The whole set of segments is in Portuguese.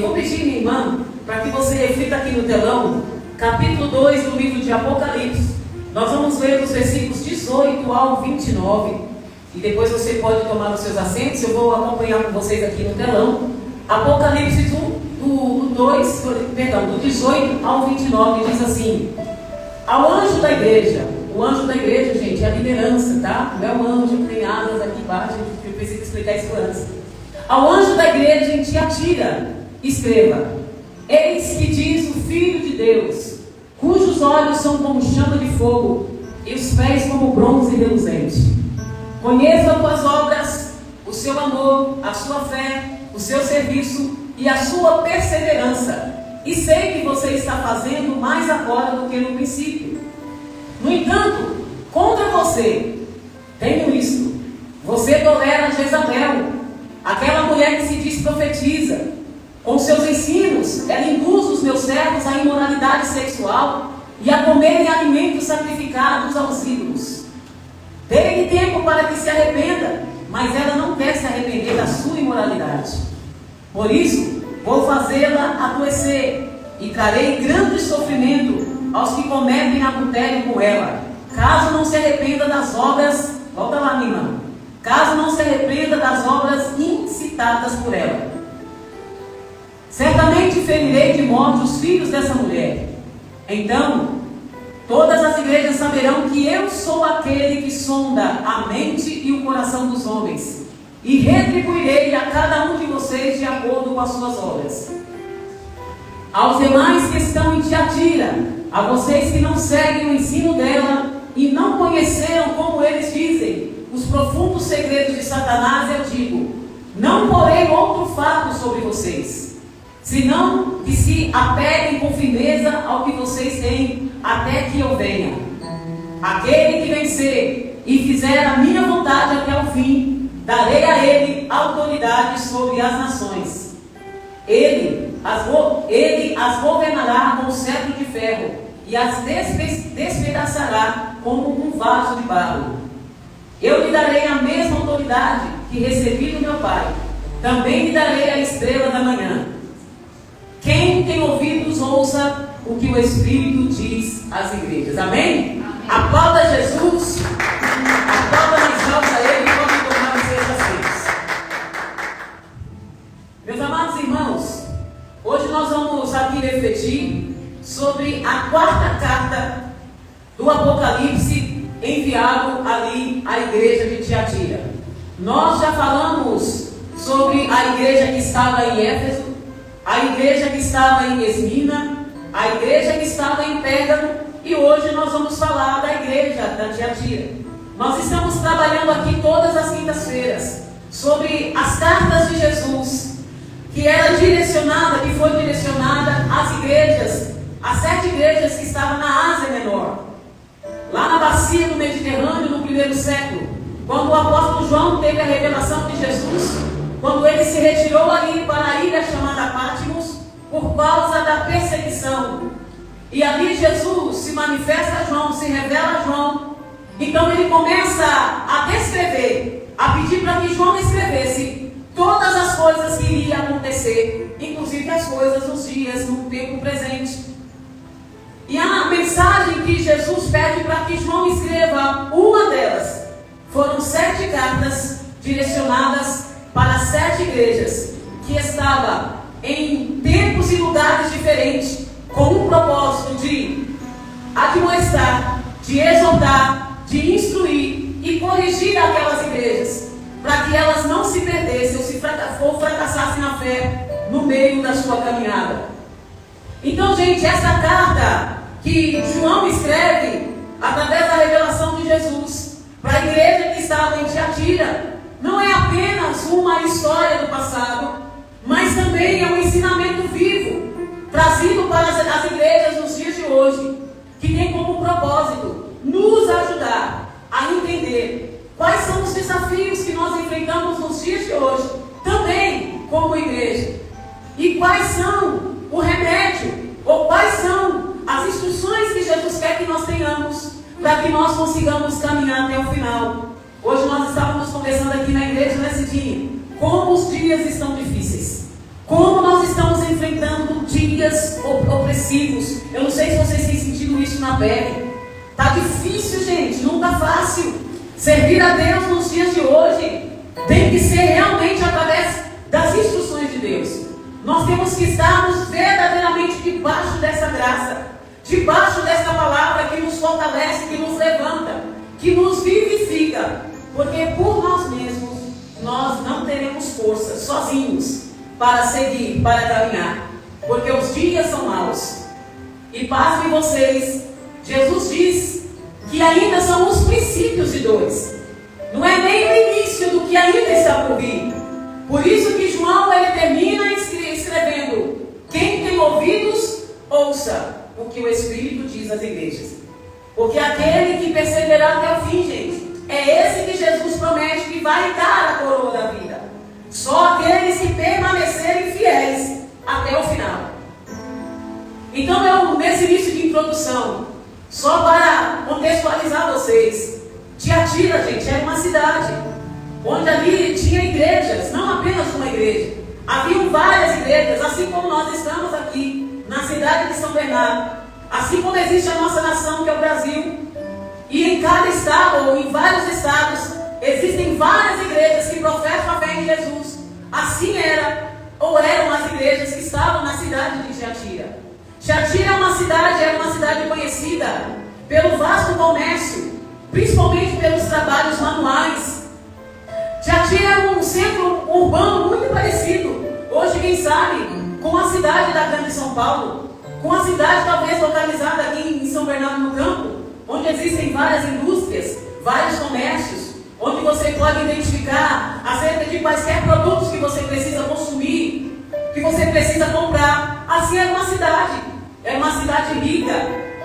Vou pedir, minha irmã, para que você reflita aqui no telão, capítulo 2 do livro de Apocalipse. Nós vamos ler dos versículos 18 ao 29. E depois você pode tomar os seus assentos. Eu vou acompanhar com vocês aqui no telão. Apocalipse do 18 ao 29 diz assim: ao anjo da igreja. O anjo da igreja, gente, é a liderança, tá? Não é um anjo que tem asas aqui embaixo. Eu preciso explicar isso antes. Ao anjo da igreja em Tiatira, escreva: eis que diz o Filho de Deus, cujos olhos são como chama de fogo e os pés como bronze reluzente. Conheço as tuas obras, o seu amor, a sua fé, o seu serviço e a sua perseverança, e sei que você está fazendo mais agora do que no princípio. No entanto, contra você tenho isto: você tolera Jezabel, aquela mulher que se diz profetiza. Com seus ensinos, ela induz os meus servos à imoralidade sexual e a comerem alimentos sacrificados aos ídolos. Dê-lhe tempo para que se arrependa, mas ela não quer se arrepender da sua imoralidade. Por isso, vou fazê-la adoecer e trarei grande sofrimento aos que cometem adultério com ela, caso não se arrependa das obras, volta lá, minha irmã, caso não se arrependa das obras incitadas por ela. Certamente ferirei de morte os filhos dessa mulher. Então, todas as igrejas saberão que eu sou aquele que sonda a mente e o coração dos homens, e retribuirei a cada um de vocês de acordo com as suas obras. Aos demais que estão em Tiatira, a vocês que não seguem o ensino dela e não conheceram, como eles dizem, os profundos segredos de Satanás, eu digo: não porei outro fardo sobre vocês, senão que se apeguem com firmeza ao que vocês têm, até que eu venha. Aquele que vencer e fizer a minha vontade até o fim, darei a ele autoridade sobre as nações. Ele as governará com cetro de ferro e as despedaçará como um vaso de barro. Eu lhe darei a mesma autoridade que recebi do meu Pai. Também lhe darei a estrela da manhã. Quem tem ouvidos, ouça o que o Espírito diz às igrejas. Amém? Aplauda Jesus. Aplauda mais alto a Ele quando tomar os seus assentos. Meus amados irmãos, hoje nós vamos aqui refletir sobre a quarta carta do Apocalipse enviado ali à igreja de Tiatira. Nós já falamos sobre a igreja que estava em Éfeso, a igreja que estava em Esmina, a igreja que estava em Pérgamo, e hoje nós vamos falar da igreja da Tiatira. Nós estamos trabalhando aqui todas as quintas-feiras sobre as cartas de Jesus, que foi direcionada às igrejas, às 7 igrejas que estavam na Ásia Menor, lá na bacia do Mediterrâneo, no primeiro século, quando o apóstolo João teve a revelação de Jesus, quando ele se retirou ali para a ilha chamada Patmos, por causa da perseguição. E ali Jesus se manifesta a João, se revela a João. Então ele começa a descrever, a pedir para que João escrevesse todas as coisas que iriam acontecer, inclusive as coisas nos dias, no tempo presente. E a mensagem que Jesus pede para que João escreva, uma delas, foram 7 cartas direcionadas para 7 igrejas, que estavam em tempos e lugares diferentes, com um propósito de admoestar, de exortar, de instruir e corrigir aquelas igrejas, para que elas não se perdessem ou fracassassem na fé no meio da sua caminhada. Então, gente, essa carta que João escreve através da revelação de Jesus para a igreja que estava em Tiatira, não é apenas uma história do passado, mas também é um ensinamento vivo, trazido para as igrejas nos dias de hoje, que tem como propósito nos ajudar a entender quais são os desafios que nós enfrentamos nos dias de hoje, também como igreja, e quais são o remédio, ou quais são as instruções que Jesus quer que nós tenhamos, para que nós consigamos caminhar até o final. Hoje nós estávamos conversando aqui na igreja nesse dia, como os dias estão difíceis, Como nós estamos enfrentando dias opressivos. Eu não sei se vocês têm sentido isso na pele. Tá difícil, gente, não tá fácil. Servir a Deus nos dias de hoje tem que ser realmente através das instruções de Deus. Nós temos que estarmos verdadeiramente debaixo dessa graça, debaixo dessa palavra que nos fortalece, que nos levanta, que nos vivifica. Porque por nós mesmos, nós não teremos força, sozinhos, para seguir, para caminhar. Porque os dias são maus. E pasmem vocês, Jesus diz que ainda são os princípios de dores. Não é nem o início do que ainda está por vir. Por isso que João ele termina escrevendo: quem tem ouvidos, ouça o que o Espírito diz às igrejas. Porque aquele que perseverar até o fim, gente, é esse que Jesus promete que vai dar a coroa da vida. Só aqueles que permanecerem fiéis até o final. Então eu, nesse início de introdução, só para contextualizar vocês, Tiatira, gente, era uma cidade onde ali tinha igrejas, não apenas uma igreja. Haviam várias igrejas, assim como nós estamos aqui na cidade de São Bernardo, assim como existe a nossa nação, que é o Brasil. E em cada estado, ou em vários estados, existem várias igrejas que professam a fé em Jesus. Assim era, ou eram as igrejas que estavam na cidade de Tiatira. Tiatira era uma cidade conhecida pelo vasto comércio, principalmente pelos trabalhos manuais. Tiatira era um centro urbano muito parecido, hoje quem sabe, com a cidade da Grande São Paulo, com a cidade talvez localizada aqui em São Bernardo do Campo, onde existem várias indústrias, vários comércios, onde você pode identificar acerca de quaisquer produtos que você precisa consumir, que você precisa comprar. Assim era uma cidade rica,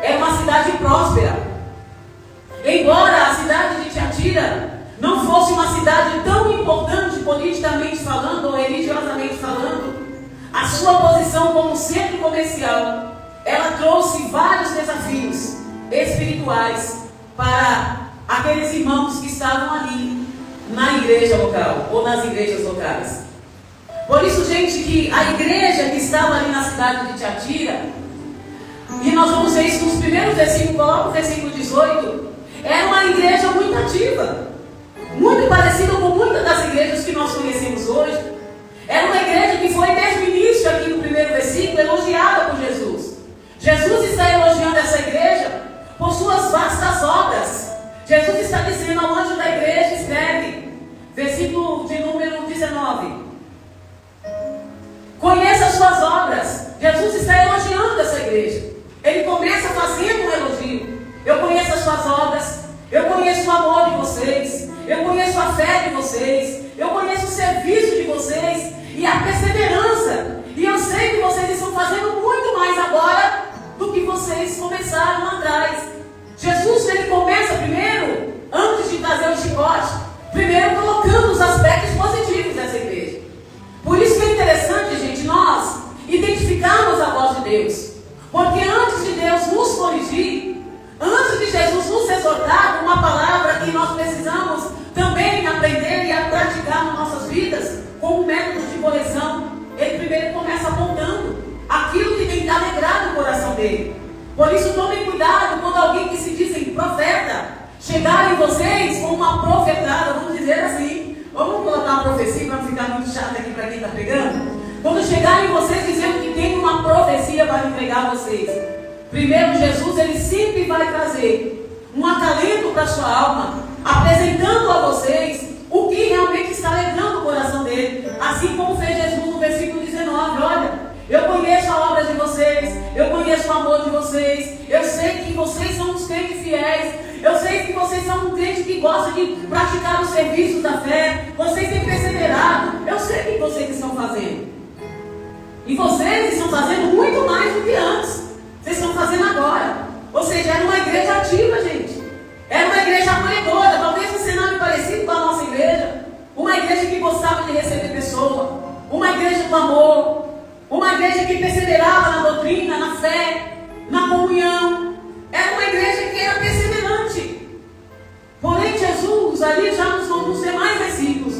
era uma cidade próspera. Embora a cidade de Tiatira não fosse uma cidade tão importante politicamente falando ou religiosamente falando, a sua posição como centro comercial, ela trouxe vários desafios espirituais para aqueles irmãos que estavam ali na igreja local ou nas igrejas locais. Por isso, gente, que a igreja que estava ali na cidade de Tiatira, e nós vamos ver isso nos primeiros versículos, coloca o versículo 18, era uma igreja muito ativa, muito parecida com muitas das igrejas que nós conhecemos hoje. Era uma igreja que foi desde o início, aqui no primeiro versículo, elogiada por Jesus. Jesus está elogiando essa igreja por suas vastas obras. Jesus está dizendo ao anjo da igreja, escreve, versículo de número 19: conheça as suas obras. Jesus está elogiando essa igreja. Ele começa fazendo um elogio. Eu conheço as suas obras, eu conheço o amor de vocês, eu conheço a fé de vocês, eu conheço o serviço de vocês e a perseverança. E eu sei que vocês estão fazendo muito mais agora do que vocês começaram lá atrás. Jesus, ele começa primeiro, antes de trazer o chicote, primeiro colocando os aspectos positivos dessa igreja. Por isso que é interessante, gente, nós identificarmos a voz de Deus. Porque antes de Deus nos corrigir, antes de Jesus nos exortar com uma palavra que nós precisamos também aprender e a praticar nas nossas vidas, como método de correção, ele primeiro começa apontando aquilo que tem que alegrar o coração dele. Por isso, tomem cuidado quando alguém que se dizem profeta chegar em vocês com uma profetada, vamos dizer assim, vamos colocar uma profecia para não ficar muito chato aqui para quem está pegando. Quando chegarem vocês dizendo que tem uma profecia para entregar a vocês, primeiro Jesus, ele sempre vai trazer um acalento para a sua alma, apresentando a vocês o que realmente está alegrando o coração dele. Assim como fez Jesus no versículo 19, olha, eu conheço a obra de vocês, eu conheço o amor de vocês, eu sei que vocês são uns crentes fiéis, eu sei que vocês são um crente que gosta de praticar os serviços da fé, vocês têm perseverado, eu sei o que vocês estão fazendo. E vocês estão fazendo muito mais do que antes. Vocês estão fazendo agora. Ou seja, era uma igreja ativa, gente. Era uma igreja acolhedora. Talvez um cenário parecido com a nossa igreja. Uma igreja que gostava de receber pessoa. Uma igreja do amor. Uma igreja que perseverava na doutrina, na fé, na comunhão. Era uma igreja que era perseverante. Porém, Jesus, ali já nos demais versículos,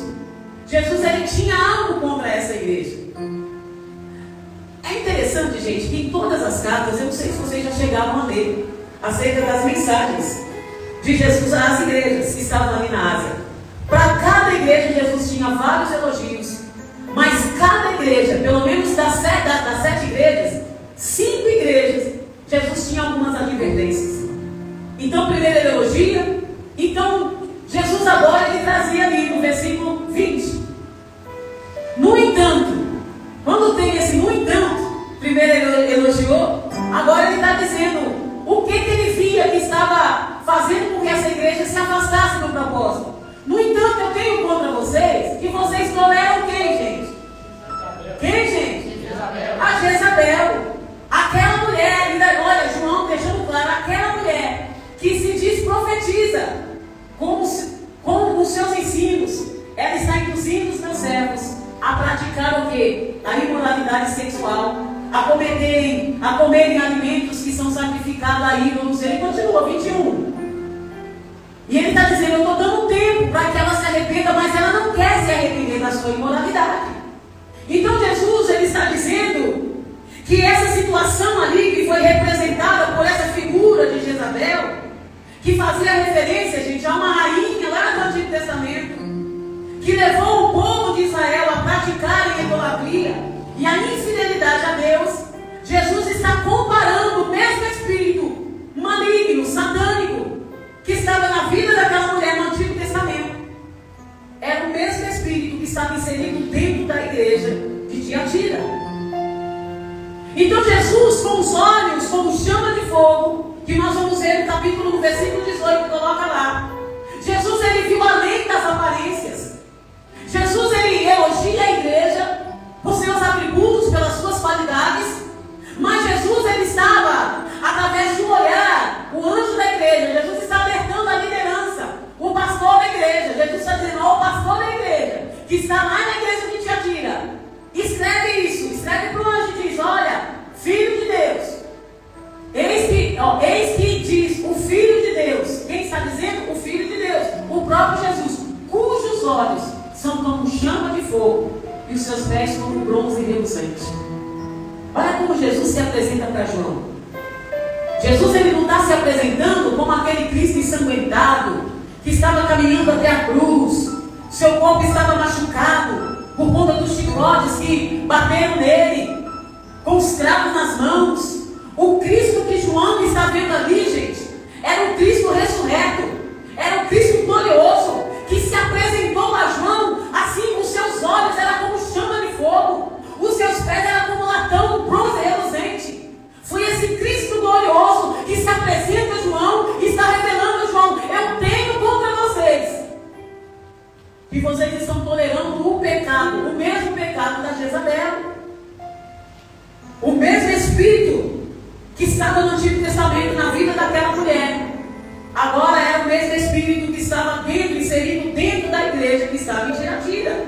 Jesus ele tinha algo contra essa igreja. interessante, gente, que em todas as cartas, eu não sei se vocês já chegaram a ler acerca das mensagens de Jesus às igrejas que estavam ali na Ásia. Para cada igreja, Jesus tinha vários elogios, mas cada igreja, pelo menos das 7 igrejas, 5 igrejas, Jesus tinha algumas advertências. Então, primeiro ele elogia. Então, Jesus agora ele trazia ali no versículo 20. No entanto, quando tem esse no entanto, primeiro ele elogiou, agora ele está dizendo o que ele via que estava fazendo com que essa igreja se afastasse do propósito. No entanto, eu tenho contra vocês que vocês toleram quem, gente? Quem, gente? A Jezabel. Aquela mulher, olha, João deixando claro, aquela mulher que se diz profetiza com os seus ensinos, ela está induzindo os meus servos a praticar o quê? A imoralidade sexual, a comerem alimentos que são sacrificados a ídolos. Ele continua, 21. E ele está dizendo, eu estou dando tempo para que ela se arrependa, mas ela não quer se arrepender da sua imoralidade. Então Jesus, ele está dizendo que essa situação ali, que foi representada por essa figura de Jezabel, que fazia referência, gente, a uma rainha lá do Antigo Testamento, que levou o povo de Israel a praticar a idolatria e a infidelidade a Deus. Jesus está comparando o mesmo espírito maligno, satânico, que estava na vida daquela mulher no Antigo Testamento. Era o mesmo espírito que estava inserido dentro da igreja de Tiatira. Então Jesus, com os olhos como chama de fogo, que nós vamos ver no capítulo, no versículo 18, coloca lá. Jesus, ele viu além das aparências. Jesus, ele elogia a igreja por seus atributos, pelas suas qualidades. Mas Jesus, ele estava, através de um olhar, o anjo da igreja, Jesus está alertando a liderança, o pastor da igreja. Jesus está dizendo, ó, o pastor da igreja, que está lá na igreja de Tiatira, escreve isso, escreve para o anjo e diz, olha, Filho de Deus, eis que diz o Filho de Deus. Quem está dizendo? O Filho de Deus, o próprio Jesus, cujos olhos são como chama de fogo e os seus pés como bronze reluzente. Olha como Jesus se apresenta para João. Jesus, ele não está se apresentando como aquele Cristo ensanguentado que estava caminhando até a cruz. Seu corpo estava machucado por conta dos chicotes que bateram nele, com os cravos nas mãos. O Cristo que João está vendo ali, gente, era o Cristo ressurreto, era o Cristo glorioso, que se apresentou a João, assim, os seus olhos eram como chama de fogo, os seus pés eram como latão, bronze reluzente. Foi esse Cristo glorioso que se apresenta a João e está revelando a João, eu tenho contra vocês que vocês estão tolerando o pecado, o mesmo pecado da Jezabel. O mesmo espírito que estava no Antigo Testamento na vida daquela mulher, agora era o mesmo espírito que estava inserido dentro da igreja que estava em Tiatira.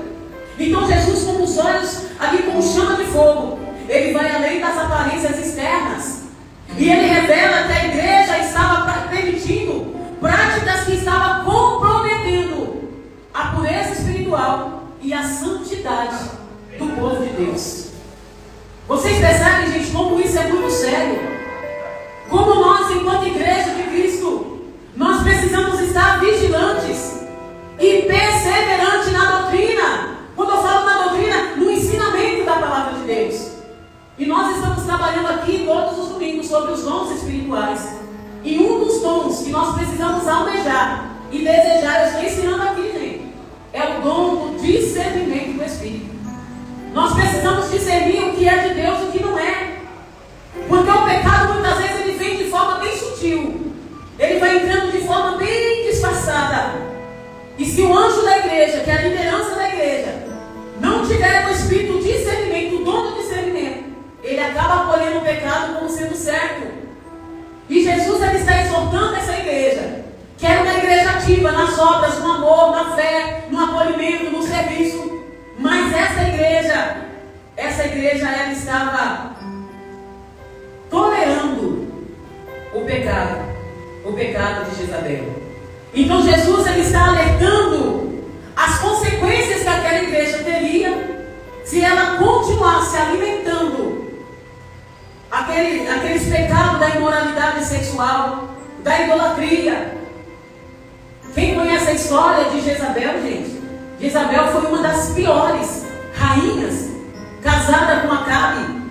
Então Jesus, com os olhos ali como chama de fogo, ele vai além das aparências externas e ele revela que a igreja estava permitindo práticas que estavam comprometendo a pureza espiritual e a santidade do povo de Deus. Vocês percebem, gente, como isso é muito sério? Como nós, enquanto igreja de Cristo, nós precisamos estar vigilantes e perseverantes na doutrina. Quando eu falo na doutrina, no ensinamento da palavra de Deus. E nós estamos trabalhando aqui todos os domingos sobre os dons espirituais. E um dos dons que nós precisamos almejar e desejar, eu estou ensinando aqui, gente, é o dom do discernimento do Espírito. Nós precisamos discernir o que é de Deus e o que não é. Porque o pecado muitas vezes ele vem de forma bem sutil. Ele vai entrando de forma bem disfarçada. E se o anjo da igreja, que é a liderança da igreja, não tiver o espírito do discernimento, o dom do discernimento, ele acaba acolhendo o pecado como sendo certo. E Jesus, ele está exortando essa igreja, que era uma igreja ativa nas obras, no amor, na fé, no acolhimento, no serviço. Mas essa igreja ela estava tolerando o pecado de Jezabel. Então Jesus, ele está alertando as consequências que aquela igreja teria se ela continuasse alimentando aqueles pecados da imoralidade sexual, da idolatria. Quem conhece a história de Jezabel, gente? Jezabel foi uma das piores rainhas, casada com Acabe,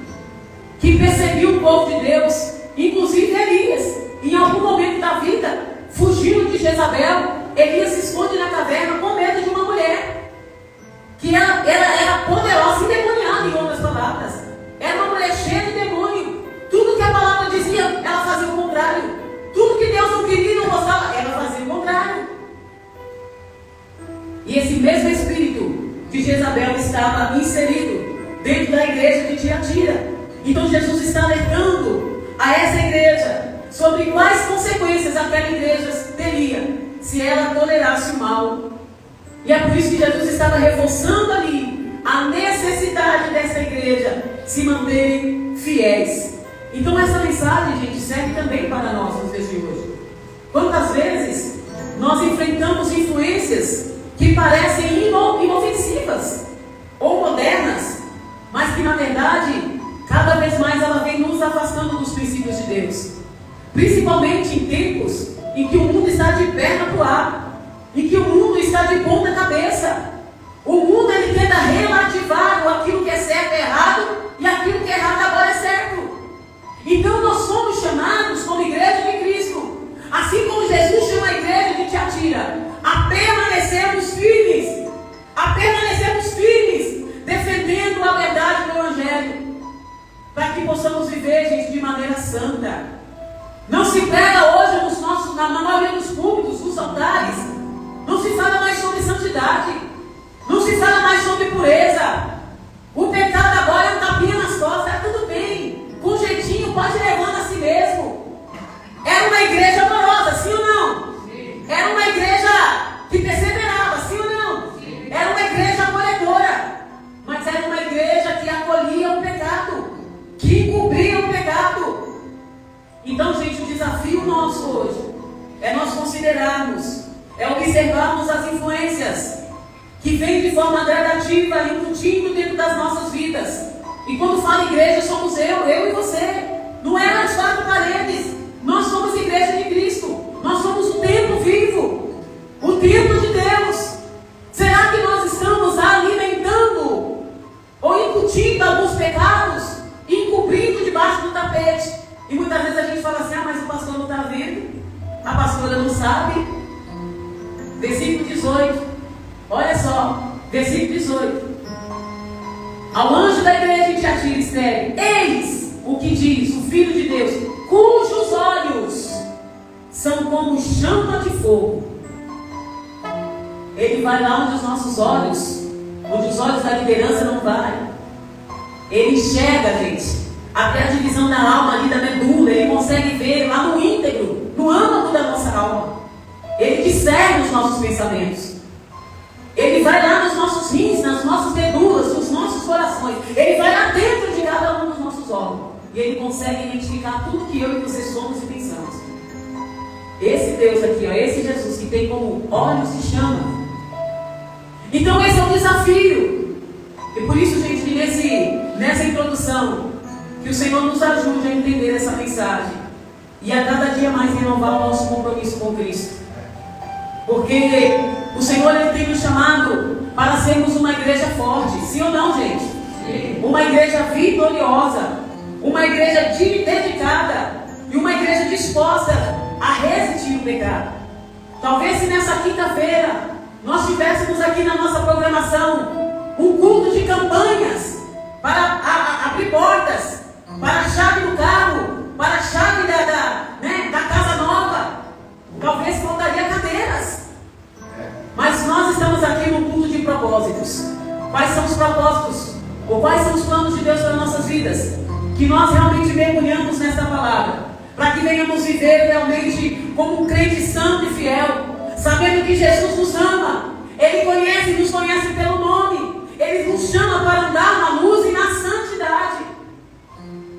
que perseguiu o povo de Deus, inclusive Elias. Em algum momento da vida, fugindo de Jezabel, Elias se esconde na caverna com medo de uma mulher, que ela era poderosa e endemoniada, em outras palavras. Era uma mulher cheia de demônio. Tudo que a palavra dizia, ela fazia o contrário. Tudo que Deus não queria e não gostava, ela fazia o contrário. E esse mesmo espírito de Jezabel estava inserido dentro da igreja de Tiatira. Então Jesus está alertando a essa igreja sobre quais consequências aquela igreja teria se ela tolerasse o mal. E é por isso que Jesus estava reforçando ali a necessidade dessa igreja se manterem fiéis. Então essa mensagem, gente, serve também para nós nos dias de hoje. Quantas vezes nós enfrentamos influências que parecem inofensivas ou modernas, mas que na verdade cada vez mais ela vem nos afastando dos princípios de Deus, principalmente em tempos em que o mundo está de perna para o ar, em que o mundo está de ponta cabeça. O mundo ele tenta relativar aquilo que é certo é errado e aquilo que é errado agora é certo. Então nós somos chamados como igreja de Cristo, assim como Jesus chama a igreja de Tiatira, a permanecermos firmes, defendendo a verdade do Evangelho, para que possamos viver, gente, de maneira santa. Não se prega hoje na maioria dos púlpitos, nos altares, não se fala mais sobre santidade, não se fala mais sobre pureza. O pecado agora é um tapinha nas costas, tudo bem, com jeitinho, pode levando a si mesmo. Era uma igreja amorosa, sim ou não? Sim. Era uma igreja que perseverava, sim ou não? Sim. Era uma igreja acolhedora, mas era uma igreja que acolhia o pecado, que encobria o pecado. Então, gente, o desafio nosso hoje é nós considerarmos, é observarmos as influências que vêm de forma gradativa, incutindo dentro das nossas vidas. E quando fala igreja, somos eu e você. Não é nas quatro paredes. Nós somos igreja de Cristo. Nós somos o templo vivo, o templo de Deus. Será que nós estamos alimentando ou incutindo alguns pecados e encobrindo debaixo do tapete? E muitas vezes a gente fala assim, mas o pastor não está vendo, a pastora não sabe. Versículo 18, olha só, versículo 18. Ao anjo da igreja de Tiatira escreve: eis o que diz o Filho de Deus, cujos olhos são como chama de fogo. Ele vai lá onde os nossos olhos, onde os olhos da liderança não vai. Ele enxerga, gente, até a divisão da alma ali, da medula. Ele consegue ver lá no íntegro, no âmago da nossa alma. Ele discerne os nossos pensamentos. Ele vai lá nos nossos rins, nas nossas medulas, nos nossos corações. Ele vai lá dentro de cada um dos nossos órgãos. E ele consegue identificar tudo que eu e você somos e pensamos. Esse Deus aqui, ó, esse Jesus que tem como olhos de chama. Então esse é o desafio. E por isso, gente, que nessa introdução, que o Senhor nos ajude a entender essa mensagem e a cada dia mais renovar o nosso compromisso com Cristo. Porque o Senhor ele tem nos chamado para sermos uma igreja forte. Sim ou não, gente? Sim. Uma igreja vitoriosa, uma igreja dedicada e uma igreja disposta a resistir o pecado. Talvez se nessa quinta-feira nós tivéssemos aqui na nossa programação um culto de campanhas para abrir portas, para a chave do carro, para a chave da casa nova, talvez faltaria cadeiras. Mas nós estamos aqui num culto de propósitos. Quais são os propósitos? Ou quais são os planos de Deus para nossas vidas? Que nós realmente mergulhamos nessa palavra, para que venhamos viver realmente como um crente santo e fiel, sabendo que Jesus nos ama. Ele nos conhece pelo nome. Ele nos chama para andar na luz e na santidade.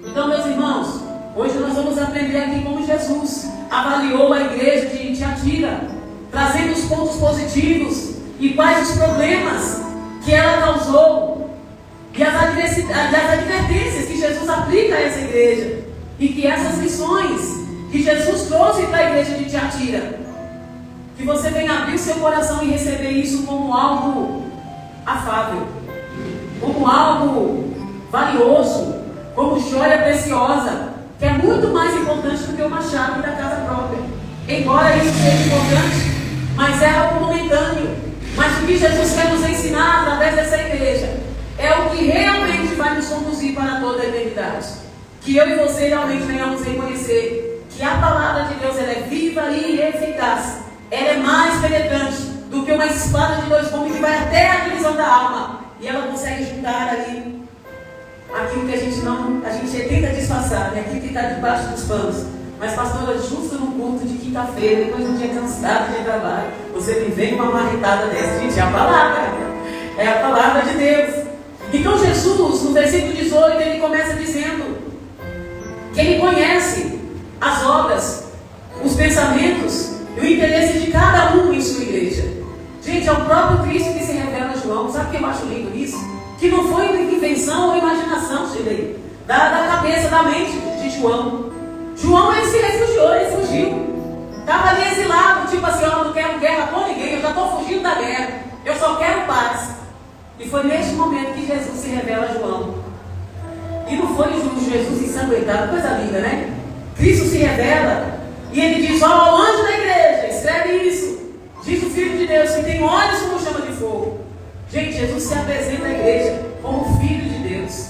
Então, meus irmãos, hoje nós vamos aprender aqui como Jesus avaliou a igreja de Tiatira, trazendo os pontos positivos e quais os problemas que ela causou e as advertências que Jesus aplica a essa igreja. E que essas lições que Jesus trouxe para a igreja de Tiatira, que você venha abrir o seu coração e receber isso como algo afável, como algo valioso, como joia preciosa, que é muito mais importante do que uma chave da casa própria. Embora isso seja importante, mas é algo momentâneo. Mas o que Jesus quer nos ensinar através dessa igreja é o que realmente vai nos conduzir para toda a eternidade. Que eu e você realmente venhamos reconhecer que a palavra de Deus, ela é viva e eficaz. Ela é mais penetrante do que uma espada de dois gumes que vai até a divisão da alma. E ela consegue juntar ali aquilo que a gente tenta disfarçar, né? Aquilo que está debaixo dos panos. Mas, pastora, justo no culto de quinta-feira, depois de um dia cansado de trabalho, você me vem com uma marretada dessa. Gente, é a palavra. É a palavra de Deus. Então Jesus, no versículo 18, ele começa dizendo que ele conhece as obras, os pensamentos e o interesse de cada um em sua igreja. Gente, é o próprio Cristo que se revela a João. Sabe o que eu acho lindo nisso? Que não foi invenção ou imaginação, Shirley, da cabeça, da mente de João. João, ele se refugiou, ele fugiu. Estava ali exilado, tipo assim, eu não quero guerra com ninguém, eu já estou fugindo da guerra, eu só quero paz. E foi neste momento que Jesus se revela a João. E não foi Jesus ensanguentado, coisa linda, né? Cristo se revela e ele diz: ó, ao anjo da igreja, escreve isso. Diz o Filho de Deus que tem olhos como chama de fogo. Gente, Jesus se apresenta à igreja como Filho de Deus.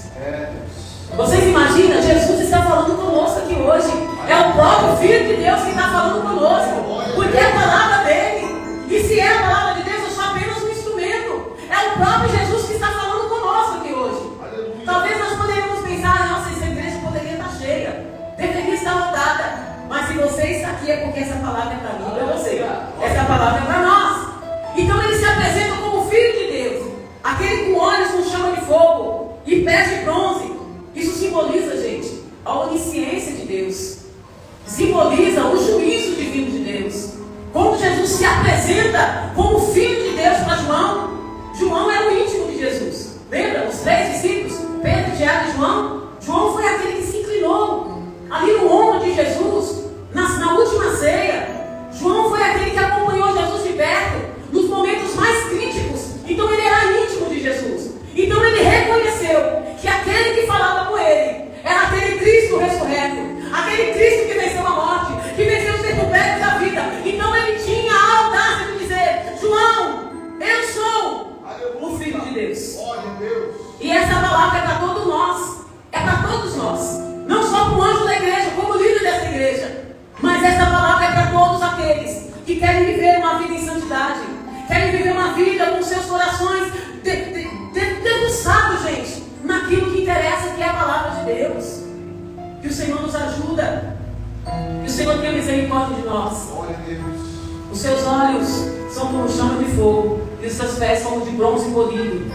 Vocês imaginam? Jesus está falando conosco aqui hoje. É o próprio Filho de Deus que está falando conosco. Porque é a palavra dele. E se é a palavra de Deus, eu sou apenas um instrumento. É o próprio Jesus que está falando conosco aqui hoje. Aleluia. Talvez nós poderíamos pensar: nossa, essa igreja poderia estar cheia, deveria estar lotada. Mas se você está aqui é porque essa palavra é para mim, para você. Essa palavra é para nós. Então ele se apresenta como Filho de Deus, aquele com olhos com chama de fogo e pés de bronze. Isso simboliza, gente, a onisciência de Deus. Simboliza o juízo divino de Deus. Quando Jesus se apresenta como Filho de Deus para João, João era o íntimo de Jesus. Lembra? Os 3 discípulos, Pedro, Tiago e João. João foi aquele que se inclinou ali no ombro de Jesus, na última ceia. João foi aquele que acompanhou Jesus de perto, nos momentos mais críticos. Então ele era íntimo de Jesus. Então ele reconheceu que aquele que falava com ele era aquele Cristo ressurreto, aquele Cristo que venceu a morte, que venceu os recuperados da vida. Então ele tinha a audácia de dizer: João, eu sou o Filho de Deus. E essa palavra é para todos nós. É para todos nós. Não só para o anjo da igreja, como líder dessa igreja. Mas essa palavra é para todos aqueles que querem viver uma vida em santidade, querem viver uma vida com seus corações debruçados, gente, naquilo que interessa, que é a palavra de Deus. Que o Senhor nos ajuda. Que o Senhor tenha misericórdia de nós. Os seus olhos são como chama de fogo e os seus pés como de bronze polido.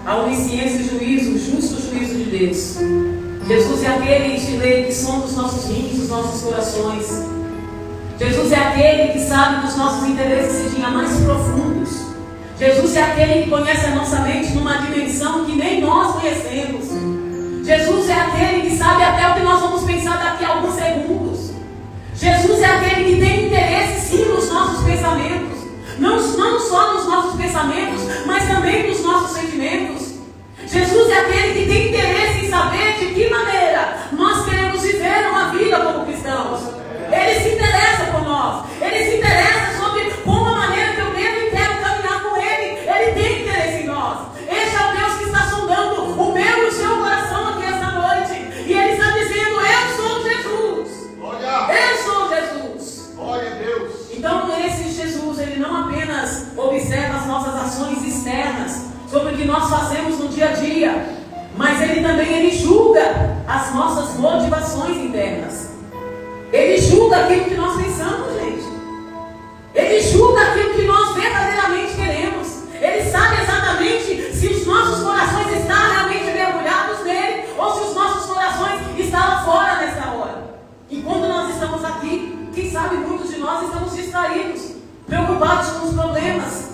A onisciência e o juízo, o justo juízo de Deus. Jesus é aquele que sonda os nossos rins, os nossos corações. Jesus é aquele que sabe dos nossos interesses e mais profundos. Jesus é aquele que conhece a nossa mente numa dimensão que nem nós conhecemos. Jesus é aquele que sabe até o que nós vamos pensar daqui a alguns segundos. Jesus é aquele que tem interesse sim nos nossos pensamentos. Não só nos nossos pensamentos, mas também nos nossos sentimentos. Jesus é aquele que tem interesse em saber de que maneira nós queremos viver uma vida como cristãos. Ele se interessa por nós. Ele se interessa sobre como a maneira que eu devo e quero caminhar com Ele. Ele tem interesse em nós. Esse é o Deus que está sondando o meu e o seu coração aqui esta noite. E Ele está dizendo: eu sou Jesus. Eu sou Jesus. Glória a Deus. Então esse Jesus, Ele não apenas observa as nossas ações externas, sobre o que nós fazemos no dia a dia, mas Ele julga as nossas motivações internas. Ele julga aquilo que nós pensamos, gente. Ele julga aquilo que nós verdadeiramente queremos. Ele sabe exatamente se os nossos corações estão realmente mergulhados nele ou se os nossos corações estão lá fora nessa hora. E quando nós estamos aqui, quem sabe muitos de nós estamos distraídos, preocupados com os problemas.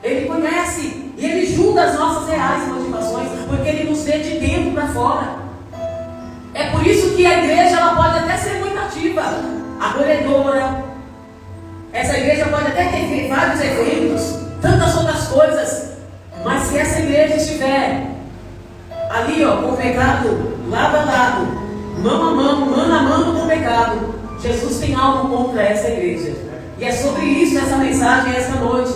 Ele conhece e Ele julga as nossas reais motivações, porque Ele nos vê de dentro para fora. por isso que a igreja ela pode até ser muito ativa, acolhedora. Essa igreja pode até ter vários eventos, tantas outras coisas, mas se essa igreja estiver ali, ó, com o pecado lado a lado, mão a mão, mano a mano com o pecado, Jesus tem algo contra essa igreja. E é sobre isso essa mensagem esta noite.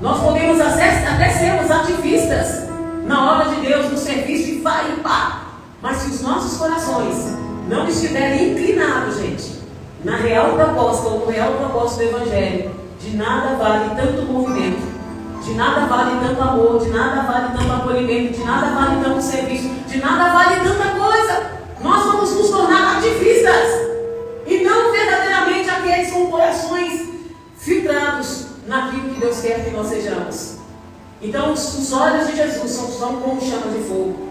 Nós podemos até sermos ativistas na obra de Deus, no serviço, e vai e pá. Mas se os nossos corações não estiverem inclinados, gente, na real proposta ou no real propósito do Evangelho, de nada vale tanto movimento, de nada vale tanto amor, de nada vale tanto acolhimento, de nada vale tanto serviço, de nada vale tanta coisa. Nós vamos nos tornar ativistas e não verdadeiramente aqueles com corações filtrados naquilo que Deus quer que nós sejamos. Então os olhos de Jesus são como chamas de fogo.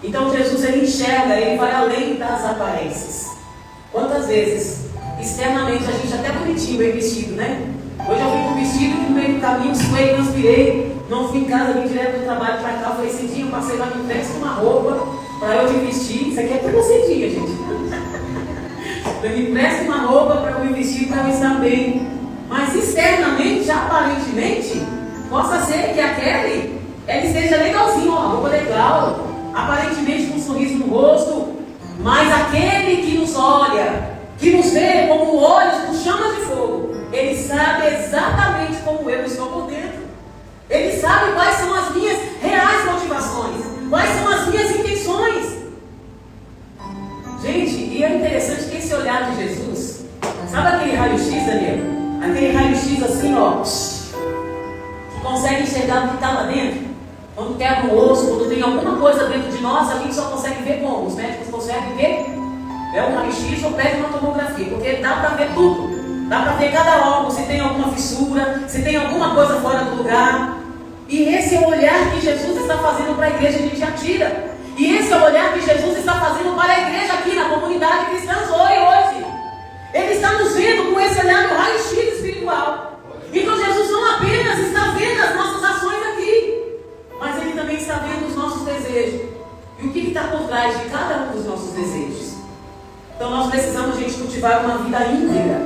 Então Jesus ele enxerga, ele vai além das aparências. Quantas vezes externamente a gente até bonitinho bem vestido, né? Hoje eu vim com vestido que no meio do caminho suei, transpirei, não fui em casa, vim direto do trabalho para cá, falei, Cidinho, passei lá, me empresta uma roupa para eu me vestir. Isso aqui é preconcedinha, gente. Me empresta uma roupa para eu me vestir, para eu estar bem. Mas externamente, aparentemente, possa ser que aquele ele esteja legalzinho, ó, roupa legal, aparentemente com um sorriso no rosto, mas aquele que nos olha, que nos vê como olhos com chamas de fogo, ele sabe exatamente como eu estou por dentro. Ele sabe quais são as minhas reais motivações, quais são as minhas intenções. Gente, e é interessante que esse olhar de Jesus, sabe aquele raio-x, Daniel? Aquele raio-x assim, ó, que consegue enxergar o que está lá dentro. Quando quebra um osso, quando tem alguma coisa dentro de nós, a gente só consegue ver como? Os médicos conseguem ver? É um raio-x ou pede uma tomografia, porque dá para ver tudo. Dá para ver cada órgão, se tem alguma fissura, se tem alguma coisa fora do lugar. E esse é o olhar que Jesus está fazendo para a igreja de Tiatira. E esse é o olhar que Jesus está fazendo para a igreja aqui na comunidade Cristãs hoje. Ele está nos vendo com esse olhar do raio-x espiritual. Então Jesus não apenas está vendo as nossas ações aqui, mas Ele também está vendo os nossos desejos. E o que está por trás de cada um dos nossos desejos. Então nós precisamos, gente, cultivar uma vida íntegra,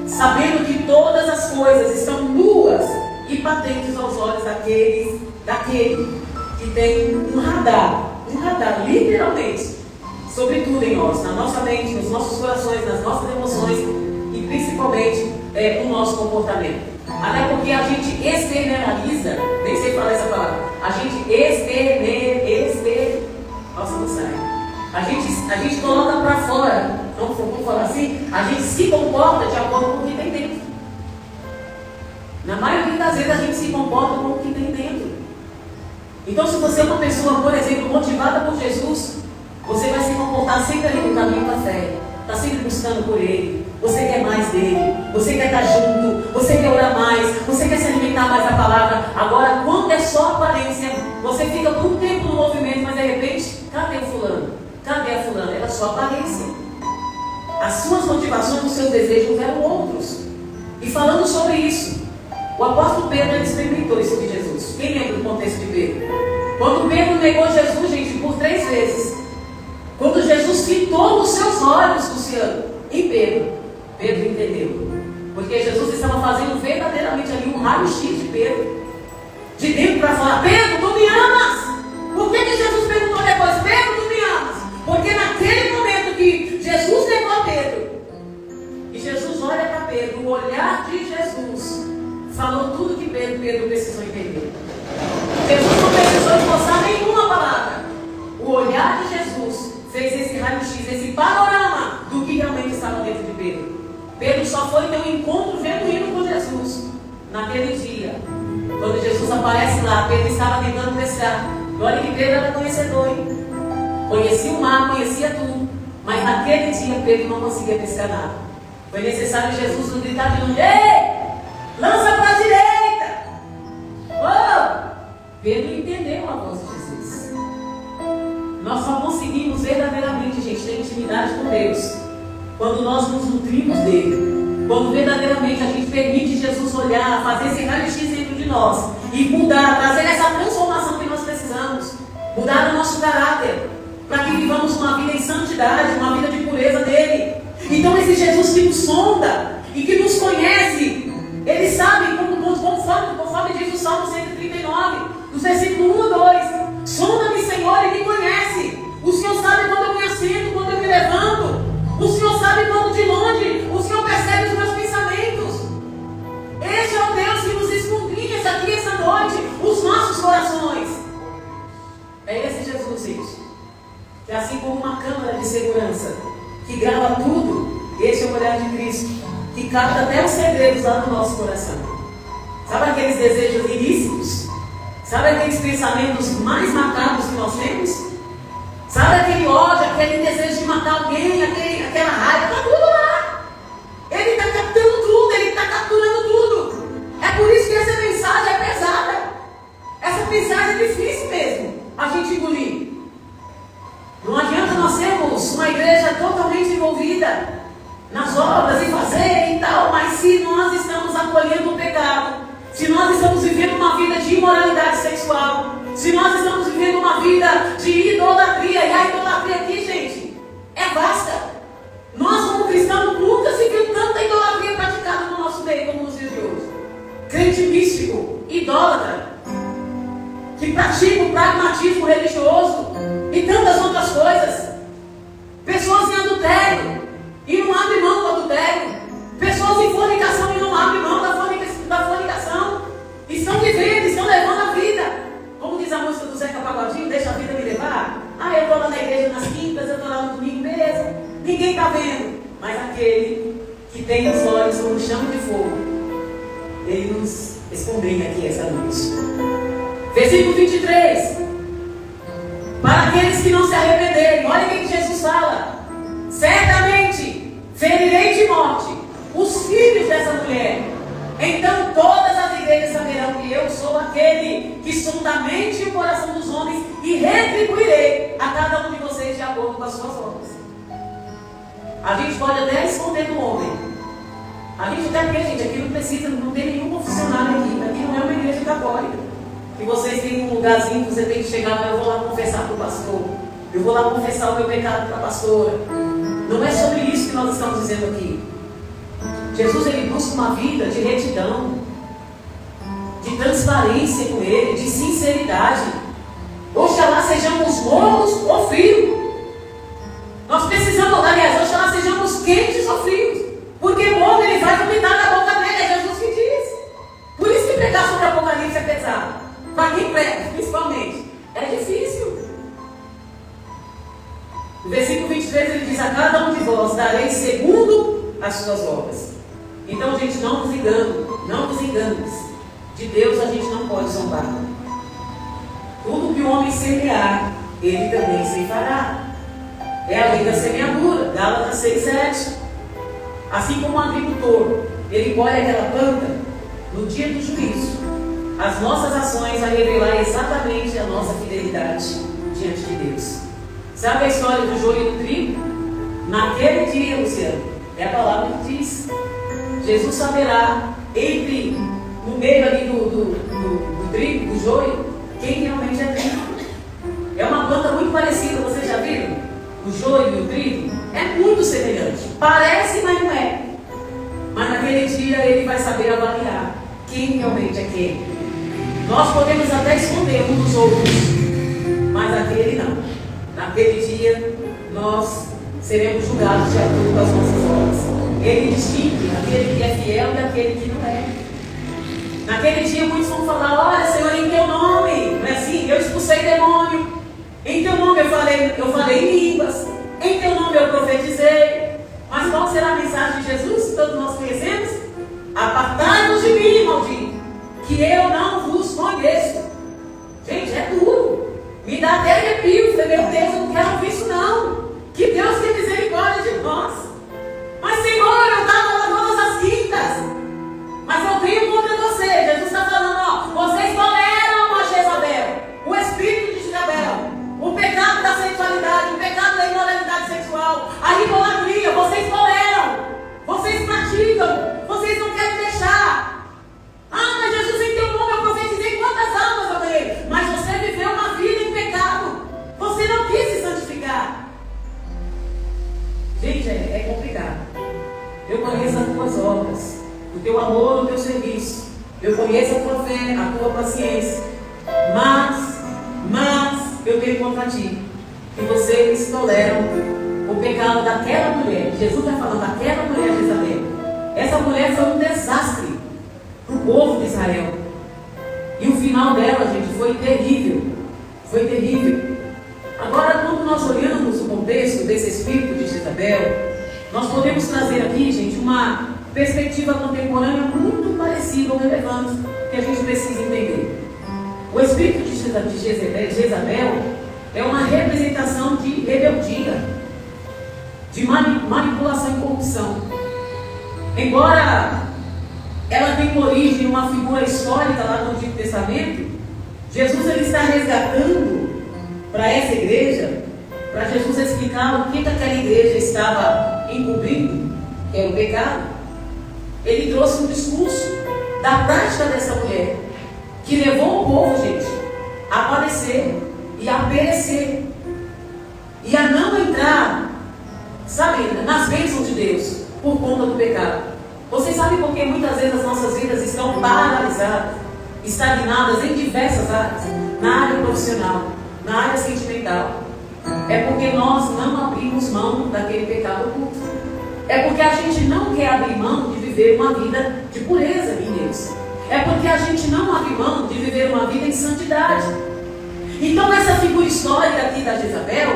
sabendo que todas as coisas estão nuas e patentes aos olhos daquele que tem um radar, literalmente, sobre tudo em nós, na nossa mente, nos nossos corações, nas nossas emoções e principalmente no nosso comportamento. Até porque a gente externaliza, nem sei falar essa palavra, a gente nossa, não sai. A gente coloca para fora, vamos falar assim, a gente se comporta de acordo com o que tem dentro. Na maioria das vezes a gente se comporta com o que tem dentro. Então se você é uma pessoa, por exemplo, motivada por Jesus, você vai se comportar sempre ali no caminho da fé. Está sempre buscando por Ele. Você quer mais dele. Você quer estar junto. Você quer orar mais. Você quer se alimentar mais da palavra. Agora, quando é só aparência, você fica por um tempo no movimento, mas de repente, cadê o fulano? Cadê a fulana? Era só aparência. As suas motivações, os seus desejos eram outros. E falando sobre isso, o apóstolo Pedro ele experimentou isso de Jesus. Quem lembra do contexto de Pedro? Quando Pedro negou Jesus, gente, por 3 vezes. Quando Jesus fitou nos seus olhos, Luciano, em Pedro entendeu. Porque Jesus estava fazendo verdadeiramente ali um raio-x de Pedro. De dentro para fora. Pedro, tu me amas? Por que Jesus perguntou depois? Pedro, tu me amas? Porque naquele momento que Jesus negou a Pedro, e Jesus olha para Pedro, o olhar de Jesus falou tudo que Pedro precisou entender. Jesus não precisou esboçar nenhuma palavra. O olhar de Jesus fez esse raio-x, esse panorama do que realmente estava dentro de Pedro. Pedro só foi ter um encontro genuíno com Jesus naquele dia. Quando Jesus aparece lá, Pedro estava tentando pescar. E olha que Pedro era conhecedor, hein? Conhecia o mar, conhecia tudo. Mas naquele dia Pedro não conseguia pescar nada. Foi necessário Jesus nos gritar de longe: ei, lança para a direita! Oh! Pedro entendeu a voz de Jesus. Nós só conseguimos verdadeiramente, gente, ter intimidade com Deus quando nós nos nutrimos dele. Quando verdadeiramente a gente permite Jesus olhar, fazer esse raio-x dentro de nós e mudar, trazer essa transformação que nós precisamos, mudar o nosso caráter, para que vivamos uma vida em santidade, uma Então esse Jesus que nos sonda e que nos conhece, Ele sabe, conforme diz o Salmo 139, dos versículos 1 a 2, sonda-me, Senhor, e me conhece. O Senhor sabe quando eu me assento, quando eu me levanto. O Senhor sabe quando de longe. O Senhor percebe os meus pensamentos. Esse é o Deus que nos escondinha aqui essa noite, os nossos corações. É esse Jesus, gente, que assim como uma câmera de segurança, que grava tudo, esse é o olhar de Cristo, que capta até os segredos lá no nosso coração. Sabe aqueles desejos ilícitos? Sabe aqueles pensamentos mais macabros que nós temos? Sabe aquele ódio, aquele desejo de matar alguém, aquela raiva, está tudo lá. Ele está captando tudo, ele está capturando tudo. É por isso que essa mensagem é pesada. Essa mensagem é difícil mesmo a gente engolir. Não adianta nós sermos uma igreja totalmente envolvida nas obras e fazer e tal, mas se nós estamos acolhendo o pecado, se nós estamos vivendo uma vida de imoralidade sexual, se nós estamos vivendo uma vida de idolatria, e a idolatria aqui, gente, é vasta. Nós como cristãos nunca se viu tanta idolatria praticada no nosso meio como nos dias de hoje. Crente místico, idólatra, que pratica o pragmatismo religioso e tantas outras coisas. Pessoas em adultério e não abrem mão do adultério. Pessoas em fornicação e não abrem mão da fornicação. Estão vivendo, estão levando a vida. Como diz a música do Zeca Pagodinho, deixa a vida me levar. Eu estou lá na igreja nas quintas, eu estou lá no domingo mesmo. Ninguém está vendo. Mas aquele que tem os olhos como chama de fogo, ele nos escondrinha aqui essa noite. Versículo 23. Para aqueles que não se arrependerem, olha o que Jesus fala. Certamente ferirei de morte os filhos dessa mulher. Então todas as igrejas saberão que eu sou aquele que sonda a mente e o coração dos homens e retribuirei a cada um de vocês de acordo com as suas obras. A gente pode até esconder do homem. A gente até porque, gente, aqui não precisa, não tem nenhum funcionário aqui. Aqui não é uma igreja católica. Que vocês têm um lugarzinho que você tem que chegar lá, eu vou lá confessar para o pastor. Eu vou lá confessar o meu pecado para a pastora. Não é sobre isso que nós estamos dizendo aqui. Jesus, ele busca uma vida de retidão, de transparência com Ele, de sinceridade. Oxalá sejamos mornos ou frios. Nós precisamos, aliás, oxalá sejamos quentes ou frios. Porque morno ele vai vomitar na boca dele, é Jesus que diz. Por isso que pregar sobre o Apocalipse é pesado. Para quem prega, principalmente, é difícil. No versículo 23 ele diz: a cada um de vós darei segundo as suas obras. Então, gente, não nos enganes. De Deus a gente não pode zombar. Tudo que o homem semear, ele também ceifará. É a lei da semeadura, Gálatas 6:7. Assim como o agricultor, ele colhe aquela planta no dia do juízo. As nossas ações vão revelar exatamente a nossa fidelidade diante de Deus. Sabe a história do joio e do trigo? Naquele dia, Luciano, é a palavra que diz. Jesus saberá no meio ali do trigo, do joio, quem realmente é trigo. É uma planta muito parecida, vocês já viram? O joio e o trigo é muito semelhante. Parece, mas não é. Mas naquele dia ele vai saber avaliar quem realmente é quem. Nós podemos até esconder um dos outros, mas aquele não. Naquele dia nós seremos julgados de acordo com as nossas obras. Ele distingue aquele que é fiel e aquele que não é. Naquele dia muitos vão falar: olha, Senhor, em teu nome, não é assim? Eu expulsei demônio. Em teu nome eu falei em línguas. Em teu nome eu profetizei. Mas qual será a mensagem de Jesus que todos nós conhecemos? Apartai-vos de mim, maldito, que eu não vos conheço. Gente, é duro. Me dá até arrepio. Meu Deus, eu não quero ouvir isso não. Que Deus tenha misericórdia de nós. Mas, Senhor, eu estava lavando as quintas. Mas eu tenho contra você. Jesus está falando, vocês toleram a Jezabel, o espírito de Jezabel, o pecado da sexualidade, o pecado da imoralidade sexual, a idolatria. Vocês toleram. Vocês praticam. Vocês não querem deixar. Mas Jesus, em teu nome eu profetizei, quantas almas eu ganhei. Mas você viveu uma vida em pecado. Você não quis se santificar. Gente, é complicado. eu conheço as tuas obras, o teu amor, o teu serviço, eu conheço a tua fé, a tua paciência, mas eu tenho contra ti, que vocês toleram o pecado daquela mulher. Jesus está falando daquela mulher de Isabel. Essa mulher foi um desastre para o povo de Israel. E o final dela, gente, foi terrível. Foi terrível. Agora, quando nós olhamos o contexto desse espírito de Jezabel, nós podemos trazer aqui, gente, uma perspectiva contemporânea muito parecida ou relevante que a gente precisa entender. O espírito de Jezabel é uma representação de rebeldia, de manipulação e corrupção. Embora ela tenha origem em uma figura histórica lá no Antigo Testamento, Jesus ele está resgatando para essa igreja, para Jesus explicar o que aquela igreja estava encobrindo, que era o pecado. Ele trouxe um discurso da prática dessa mulher, que levou o povo, gente, a padecer e a perecer, e a não entrar, sabe, nas bênçãos de Deus, por conta do pecado. Vocês sabem por que muitas vezes as nossas vidas estão paralisadas, estagnadas em diversas áreas, na área profissional, na área sentimental? É porque nós não abrimos mão daquele pecado oculto. É porque a gente não quer abrir mão de viver uma vida de pureza em Deus. É porque a gente não abre mão de viver uma vida em santidade. Então essa figura histórica aqui da Jezabel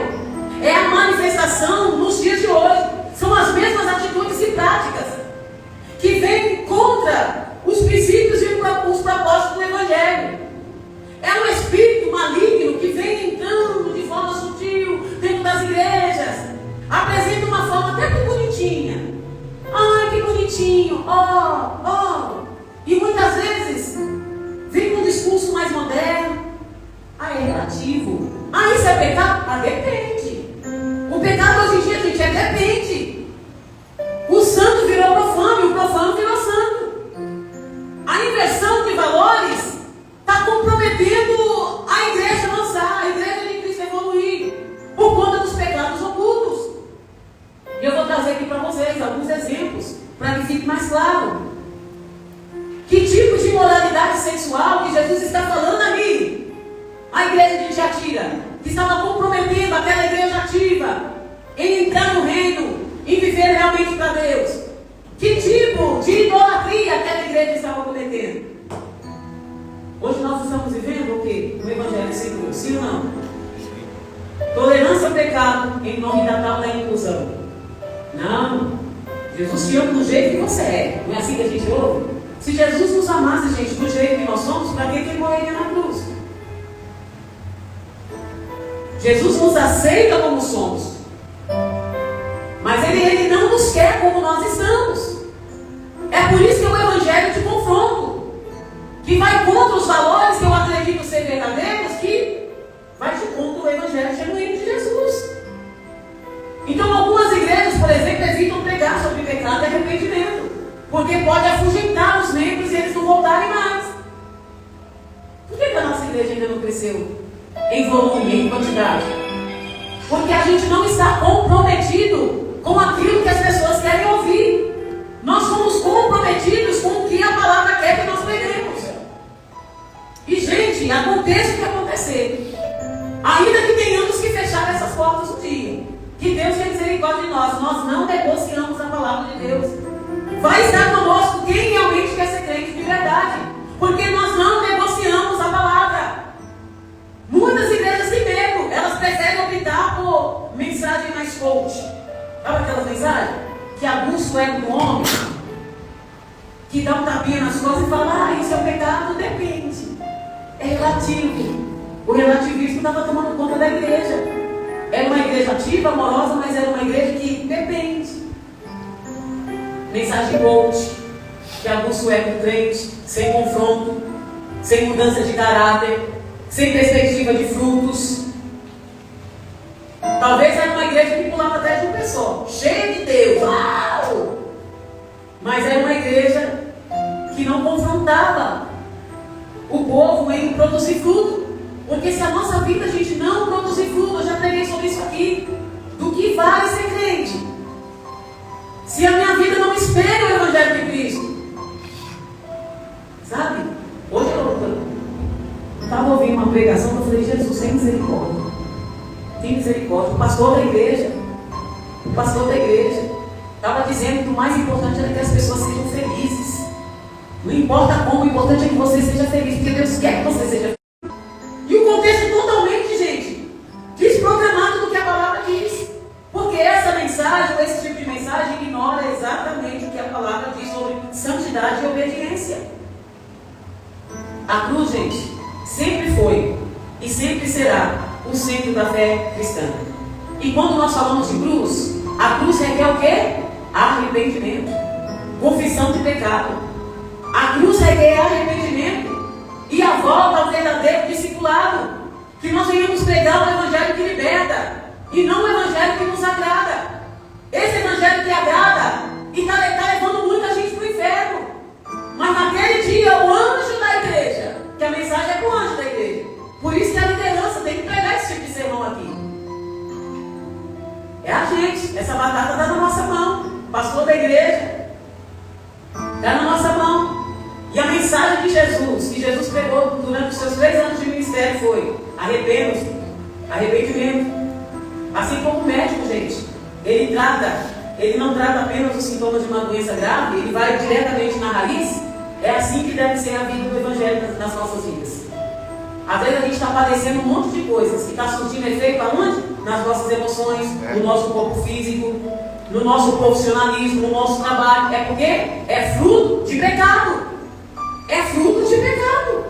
é a manifestação nos dias de hoje. São as mesmas atitudes e práticas que vêm contra os princípios e os propósitos do Evangelho. É um espírito maligno que vem entrando de forma sutil dentro das igrejas, apresenta uma forma até que bonitinha. Ai, que bonitinho, e muitas vezes vem com um discurso mais moderno. É relativo. Isso é pecado? Depende. O pecado hoje em dia, gente, depende. O santo virou profano e o profano virou santo. A inversão de valores está comprometendo a igreja a avançar, a igreja de Cristo a evoluir, por conta dos pecados ocultos. E eu vou trazer aqui para vocês alguns exemplos, para que fique mais claro. Que tipo de moralidade sexual que Jesus está falando ali? A igreja de Tiatira, que estava comprometendo aquela igreja ativa em entrar no reino, em viver realmente para Deus. Que tipo de idolatria aquela igreja estava cometendo? Hoje nós estamos vivendo o quê? O Evangelho sem cruz, sim ou não? Tolerância ao pecado em nome da tal da inclusão. Não. Jesus te ama do jeito que você é. Não é assim que a gente ouve? Se Jesus nos amasse, gente, do jeito que nós somos, para que ele morreria na cruz? Jesus nos aceita como somos, mas ele não nos quer como nós estamos. É por isso que é o Evangelho de confronto, que vai contra os valores que eu acredito ser verdadeiros, que vai de contra o Evangelho genuíno de Jesus. Então algumas igrejas, por exemplo, evitam pregar sobre pecado e arrependimento, porque pode afugentar os membros e eles não voltarem mais. Por que a nossa igreja ainda não cresceu em volume, em quantidade? Porque a gente não está comprometido com aquilo que as pessoas querem ouvir. Nós somos comprometidos com o que a palavra quer que nós preguemos. E, gente, aconteça o que acontecer, ainda que tenhamos que fechar essas portas um dia, que Deus tenha misericórdia de nós não negociamos a palavra de Deus. Vai estar conosco quem realmente quer ser crente de verdade, porque nós não negociamos a palavra. Muitas igrejas têm medo, elas preferem optar por mensagem mais coach. Sabe aquelas mensagens que aguça o ego do homem, que dá um tapinha nas costas e fala: isso é um pecado? Depende. É relativo. O relativismo estava tomando conta da igreja. Era uma igreja ativa, amorosa, mas era uma igreja que depende. Mensagem coach, que aguça o ego do crente, sem confronto, sem mudança de caráter, sem perspectiva de frutos. Talvez era uma igreja que pulava até de um pessoal, cheia de Deus, uau! Mas era uma igreja que não confrontava o povo em produzir fruto. Porque se a nossa vida, a gente não produzir fruto, eu já preguei sobre isso aqui, do que vale ser crente? Se a minha vida não pastor da igreja, estava dizendo que o mais importante era que as pessoas sejam felizes. Não importa como, o importante é que você seja feliz, porque Deus quer que você seja feliz. E o contexto totalmente, gente, desprogramado do que a palavra diz. Porque essa mensagem, ou esse tipo de mensagem, ignora exatamente o que a palavra diz sobre santidade e obediência. A cruz, gente, sempre foi e sempre será o centro da fé cristã. E quando nós falamos de cruz, a cruz requer o quê? Arrependimento, confissão de pecado. A cruz requer arrependimento e a volta ao verdadeiro discipulado. Que nós venhamos pregar o evangelho que liberta e não o evangelho que nos agrada. Esse evangelho que agrada e está levando muita gente para o inferno. Mas naquele dia o anjo da igreja, que a mensagem é para o anjo da igreja, por isso que a liderança tem que pregar esse tipo de sermão aqui. É a gente, essa batata está na nossa mão, pastor da igreja, está na nossa mão. E a mensagem de Jesus, que Jesus pregou durante os seus 3 anos de ministério foi: arrependam-se, arrependimento. Assim como o médico, gente, ele não trata apenas os sintomas de uma doença grave, ele vai diretamente na raiz. É assim que deve ser a vida do evangelho nas nossas vidas. Às vezes a gente está padecendo um monte de coisas que está surtindo efeito aonde? Nas nossas emoções, no nosso corpo físico, no nosso profissionalismo, no nosso trabalho. É porque é fruto de pecado. É fruto de pecado.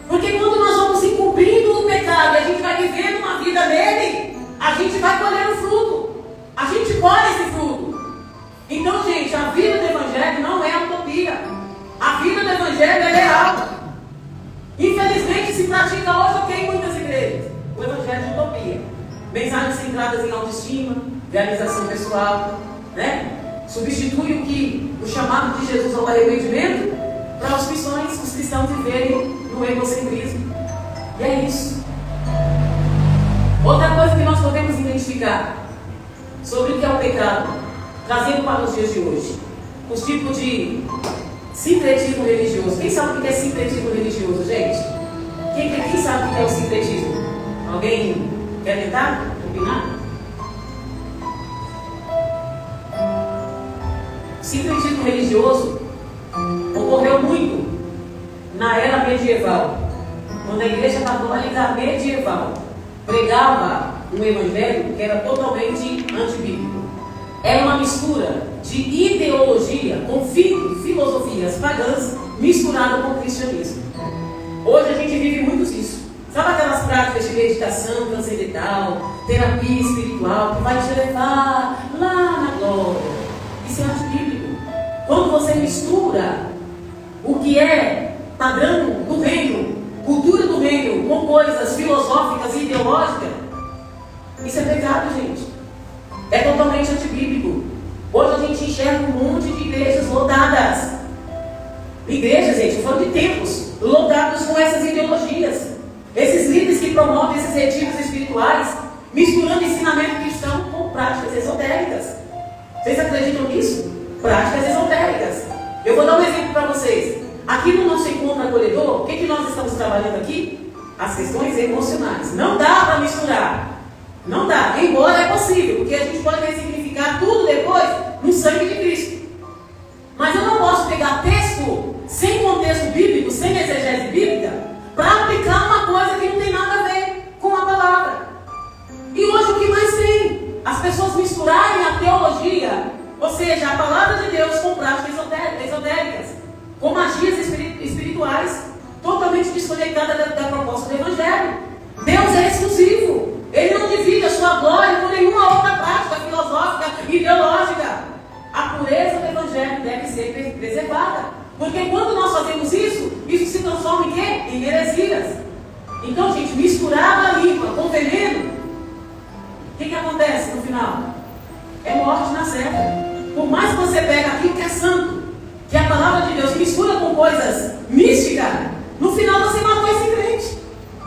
Porque quando nós vamos encobrindo o pecado e a gente vai vivendo uma vida nele, a gente vai colher o fruto. A gente colhe esse fruto. Então, gente, a vida do evangelho não é utopia. A vida do evangelho é real. Infelizmente se pratica hoje o que em muitas igrejas? O evangelho de utopia. Mensagens centradas em autoestima, realização pessoal, né? Substitui o chamado de Jesus ao arrependimento para os cristãos viverem no egocentrismo. E é isso. Outra coisa que nós podemos identificar sobre o que é o pecado, trazendo para os dias de hoje, os tipos de sincretismo religioso. Quem sabe o que é sincretismo religioso, gente? Quem sabe o que é o sincretismo? Alguém quer tentar opinar? Sincretismo religioso ocorreu muito na era medieval, quando a igreja católica medieval pregava um evangelho que era totalmente antibíblico. Era uma mistura de ideologia com filosofias pagãs misturada com o cristianismo. Hoje a gente vive muito isso. Sabe aquelas práticas de meditação transcendental, terapia espiritual, que vai te levar lá na glória? Isso é antibíblico. Quando você mistura o que é padrão do reino, cultura do reino, com coisas filosóficas e ideológicas, isso é pecado, gente. É totalmente antibíblico. Hoje a gente enxerga um monte de igrejas lotadas. Igrejas, gente, foram de templos lotados com essas ideologias. Esses líderes que promovem esses retiros espirituais, misturando ensinamento cristão com práticas esotéricas. Vocês acreditam nisso? Práticas esotéricas. Eu vou dar um exemplo para vocês. Aqui no nosso encontro acolhedor, o que nós estamos trabalhando aqui? As questões emocionais. Não dá para misturar. Não dá, embora é possível, porque a gente pode ressignificar tudo depois no sangue de Cristo. Mas eu não posso pegar texto sem contexto bíblico, sem exegese bíblica, para aplicar uma coisa que não tem nada a ver com a palavra. E hoje o que mais tem? As pessoas misturarem a teologia, ou seja, a palavra de Deus, com práticas esotéricas, com magias espirituais, totalmente desconectada da proposta do Evangelho. Deus é exclusivo. Ele não divide a sua glória com nenhuma outra prática filosófica, ideológica. A pureza do Evangelho deve ser preservada. Porque quando nós fazemos isso, isso se transforma em quê? Em heresias. Então, gente, misturar a língua com veneno, o que acontece no final? É morte na certa. Por mais que você pega aquilo que é santo, que é a palavra de Deus, mistura com coisas místicas, no final você matou esse crente.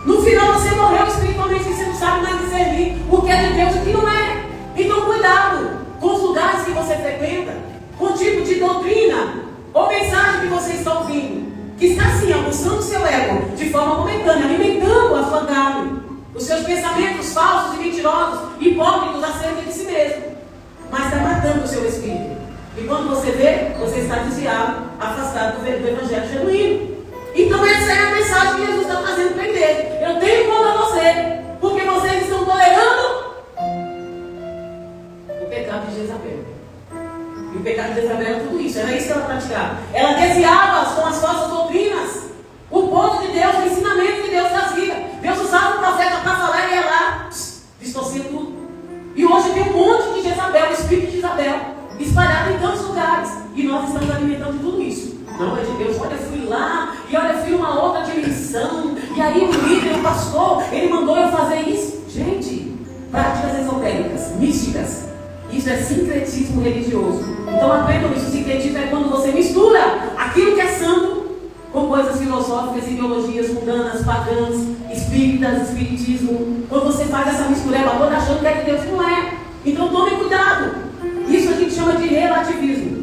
No final você morreu espiritualmente e você não sabe mais discernir o que é de Deus e o que não é. Então cuidado com os lugares que você frequenta, com o tipo de doutrina ou mensagem que você está ouvindo, que está assim, aguçando o seu ego de forma momentânea, alimentando a sua carne. os seus pensamentos falsos e mentirosos, hipócritas acerca de si mesmo. Mas está matando o seu espírito. E quando você vê, você está desviado, afastado do evangelho genuíno. Então essa é a mensagem que Jesus está fazendo para a igreja. Eu tenho contra você, porque vocês estão tolerando o pecado de Jezabel. E o pecado de Jezabel era tudo isso, era isso que ela praticava. Ela desviava com as falsas doutrinas o povo de Deus, o ensinamento de Deus trazia. Deus usava o profeta para falar e ia lá, distorcia tudo. E hoje tem um monte de Jezabel, o espírito de Jezabel, espalhado em tantos lugares. E nós estamos alimentando tudo isso. Não é de Deus. Olha, eu fui lá, e olha, eu fui uma outra dimensão. E aí o líder, o pastor, ele mandou eu fazer isso. Gente, práticas esotéricas, místicas. Isso é sincretismo religioso. Então aprendam isso. O sincretismo é quando você mistura aquilo que é santo com coisas filosóficas, ideologias mundanas, pagãs, espíritas, espiritismo. Quando você faz essa mistureba toda achando que é de Deus, não é. Então tome cuidado. Isso a gente chama de relativismo.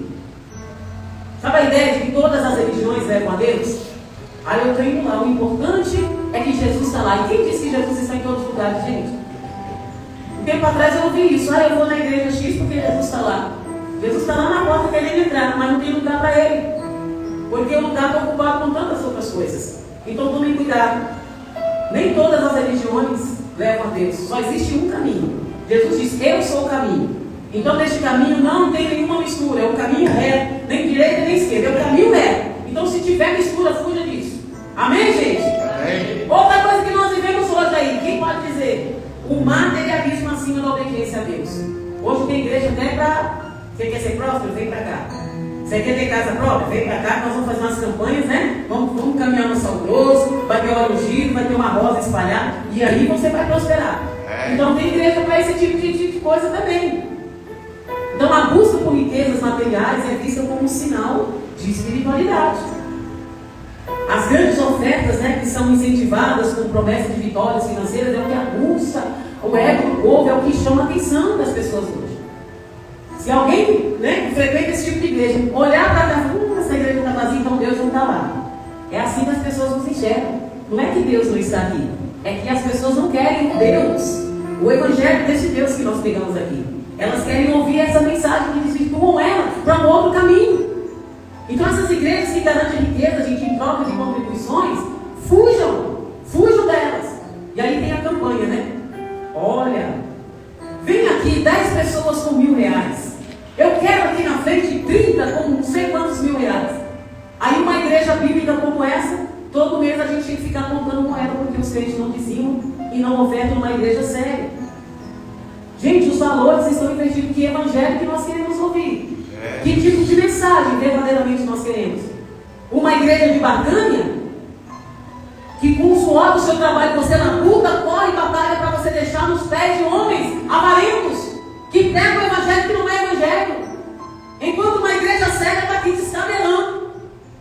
Sabe a ideia de que todas as religiões levam a Deus? Aí eu tenho lá, o importante é que Jesus está lá. E quem disse que Jesus está em todos os lugares, gente? Um tempo atrás eu ouvi isso. Eu vou na igreja X porque Jesus está lá. Jesus está lá na porta querendo entrar, mas não tem lugar para ele. Porque o lugar está ocupado com tantas outras coisas. Então tomem cuidado. Nem todas as religiões levam a Deus. Só existe um caminho. Jesus diz, eu sou o caminho. Então neste caminho não tem nenhuma mistura. É o caminho reto, nem direita nem esquerda. É o caminho reto. Então se tiver mistura, fuja disso. Amém, gente? Amém. Outra coisa que nós vivemos hoje aí. Quem pode dizer? O materialismo acima da obediência a Deus. Hoje tem igreja até para... Você quer ser próspero? Vem para cá. Você quer ter casa própria? Vem para cá, nós vamos fazer umas campanhas, né? Vamos caminhar no saudoso, vai ter óleo ungido, vai ter uma rosa espalhada, e aí você vai prosperar. Então tem igreja para esse tipo de coisa também. Então a busca por riquezas materiais é vista como um sinal de espiritualidade. As grandes ofertas, né, que são incentivadas com promessas de vitórias financeiras, é o que aguça o ego do povo, é o que chama a atenção das pessoas hoje. Se alguém, né, que frequenta esse tipo de igreja olhar para cá e falar, essa igreja está vazia, então Deus não está lá. É assim que as pessoas nos enxergam. Não é que Deus não está aqui, é que as pessoas não querem Deus, o evangelho desse Deus que nós pegamos aqui. Elas querem ouvir essa mensagem que desvirtuam ela para um outro caminho. Então essas igrejas que garantem riqueza, gente, em troca de contribuições, fujam delas. E aí tem a campanha, né? Olha, vem aqui 10 pessoas com R$1.000. Eu quero aqui na frente 30 com não sei quantos R$1.000. Aí uma igreja bíblica como essa, todo mês a gente tem que ficar contando moeda porque os crentes não dizimam e não ofertam numa igreja séria. Gente, os valores estão invertidos. Que evangelho que nós queremos ouvir? Que tipo de mensagem verdadeiramente nós queremos? Uma igreja de barganha? Que com o suor do seu trabalho você na luta, corre e batalha para você deixar nos pés de homens avarentos que pregam o evangelho que não é evangelho. Enquanto uma igreja séria está aqui descabelando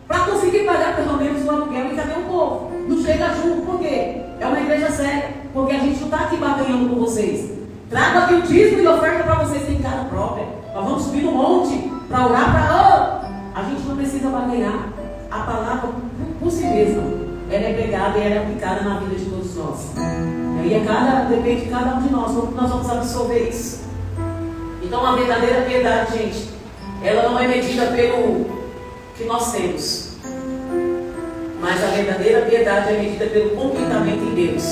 para conseguir pagar pelo menos o aluguel. E cadê o povo? Não chega junto, por quê? É uma igreja séria, porque a gente não está aqui barganhando com vocês. Trago aqui o dízimo e oferta para vocês em casa própria. Nós vamos subir no monte para orar para... A gente não precisa barganhar. A palavra por si mesma, ela é pregada e ela é aplicada na vida de todos nós. E aí depende de cada um de nós, como nós vamos absorver isso. Então a verdadeira piedade, gente, ela não é medida pelo que nós temos, mas a verdadeira piedade é medida pelo contentamento em Deus,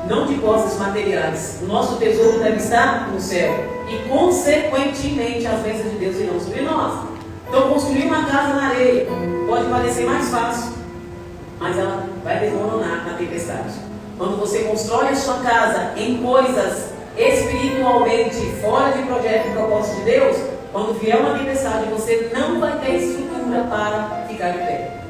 não de posses materiais. O nosso tesouro deve estar no céu e consequentemente as bênçãos de Deus irão sobre nós. Então construir uma casa na areia pode parecer mais fácil, mas ela vai desmoronar na tempestade. Quando você constrói a sua casa em coisas espiritualmente fora de projeto e propósito de Deus, quando vier uma tempestade, você não vai ter estrutura para ficar de pé.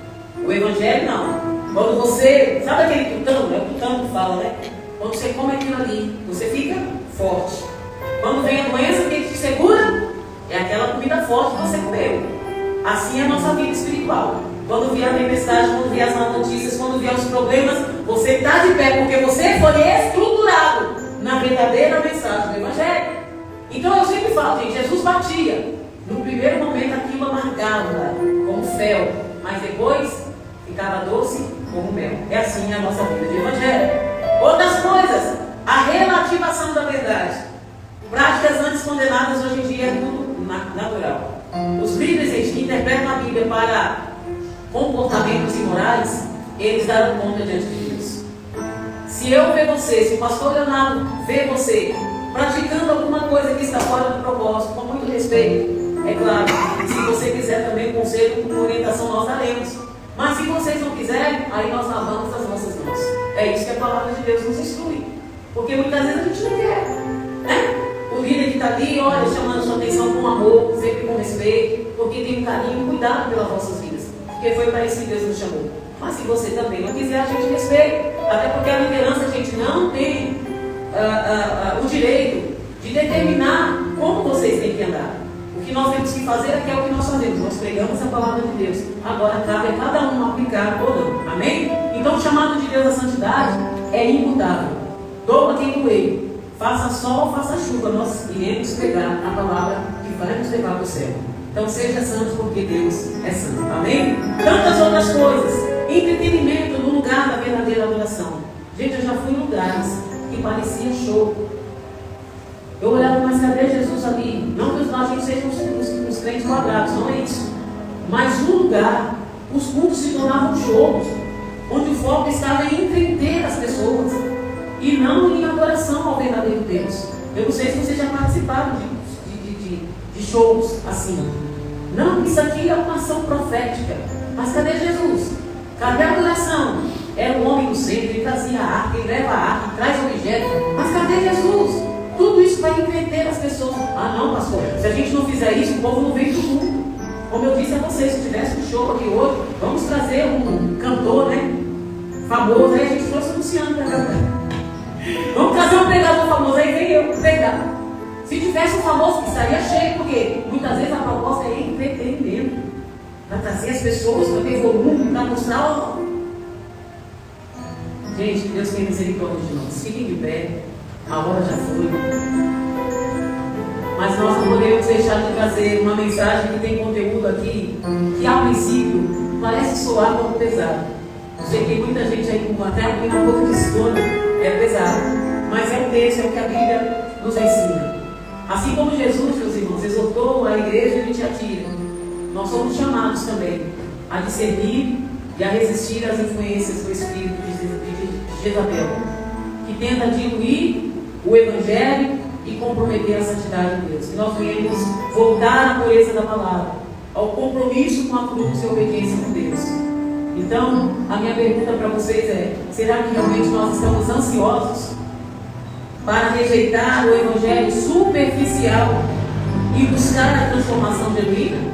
O evangelho não. Quando você, sabe aquele tutano? É o tutano que fala, né? Quando você come aquilo ali, você fica forte. Quando vem a doença que te segura, é aquela comida forte que você comeu. Assim é a nossa vida espiritual. Quando vier a tempestade, quando vier as más notícias, quando vier os problemas, você está de pé, porque você foi estruturado na verdadeira mensagem do evangelho. Então eu sempre falo, gente, Jesus batia. No primeiro momento aquilo amargava como fel, mas depois ficava doce como mel. É assim a nossa vida de evangelho. Outras coisas, a relativação da verdade. Práticas antes condenadas hoje em dia é tudo natural. Os líderes que interpretam a Bíblia para comportamentos imorais, eles darão conta diante de Deus. Se eu ver você, se o pastor Leonardo vê você praticando alguma coisa que está fora do propósito, com muito respeito, é claro, se você quiser também conselho, com orientação, nós daremos. Mas se vocês não quiserem, aí nós lavamos as nossas mãos. É isso que a palavra de Deus nos instrui. Porque muitas vezes a gente não quer, né? O líder que está ali, olha, chamando sua atenção com amor, sempre com respeito, porque tem um carinho e cuidado pelas vossas vidas. Porque foi para isso que Deus nos chamou. Mas se você também não quiser, a gente respeita. Até porque a liderança, a gente não tem o direito de determinar como vocês têm que andar. O que nós temos que fazer é que é o que nós fazemos. Nós pregamos a palavra de Deus. Agora cabe a cada um aplicar ou não. Amém? Então o chamado de Deus à santidade é imutável. Doa quem doer. Faça sol ou faça chuva, nós iremos pegar a palavra que vai nos levar para o céu. Então seja santo porque Deus é santo. Amém? Tantas outras coisas. Entretenimento no lugar da verdadeira adoração. Gente, eu já fui em lugares que parecia show. Eu olhava, mas cadê Jesus ali? Não que a gente seja os crentes quadrados, não é isso. Mas no lugar, os cultos se tornavam shows, onde o foco estava em entreter as pessoas e não em adoração ao verdadeiro Deus. Eu não sei se vocês já participaram de shows assim. Não, isso aqui é uma ação profética. Mas cadê Jesus? Cadê a adoração? Era o homem do centro, ele trazia a arca, ele leva a arca, traz o objeto. Mas cadê Jesus? Tudo isso vai entreter as pessoas. Ah não, pastor, se a gente não fizer isso, o povo não vem do mundo. Como eu disse a vocês, se tivesse um show aqui hoje, vamos trazer um cantor, né? Famoso, aí a gente trouxe o Luciano para cantar. Vamos trazer um pregador famoso, aí vem eu pregar. Se tivesse um famoso, que estaria cheio, porque muitas vezes a proposta é entretenimento. Para trazer as pessoas, para ter volume, para mostrar. Gente, Deus tem misericórdia de nós. Fiquem de pé. A hora já foi. Mas nós não podemos deixar de trazer uma mensagem que tem conteúdo aqui, que a princípio parece soar como pesado. Eu sei que tem muita gente aí com até um pouco de sono, é pesado. Mas é o texto, é o que a Bíblia nos ensina. Assim como Jesus, meus irmãos, exortou a igreja de Tiatira, nós somos chamados também a discernir e a resistir às influências do espírito de Jezabel, que tenta diluir o Evangelho e comprometer a santidade de Deus. Que nós venhamos voltar à pureza da palavra, ao compromisso com a cruz e a obediência com Deus. Então, a minha pergunta para vocês é: será que realmente nós estamos ansiosos para rejeitar o Evangelho superficial e buscar a transformação genuína?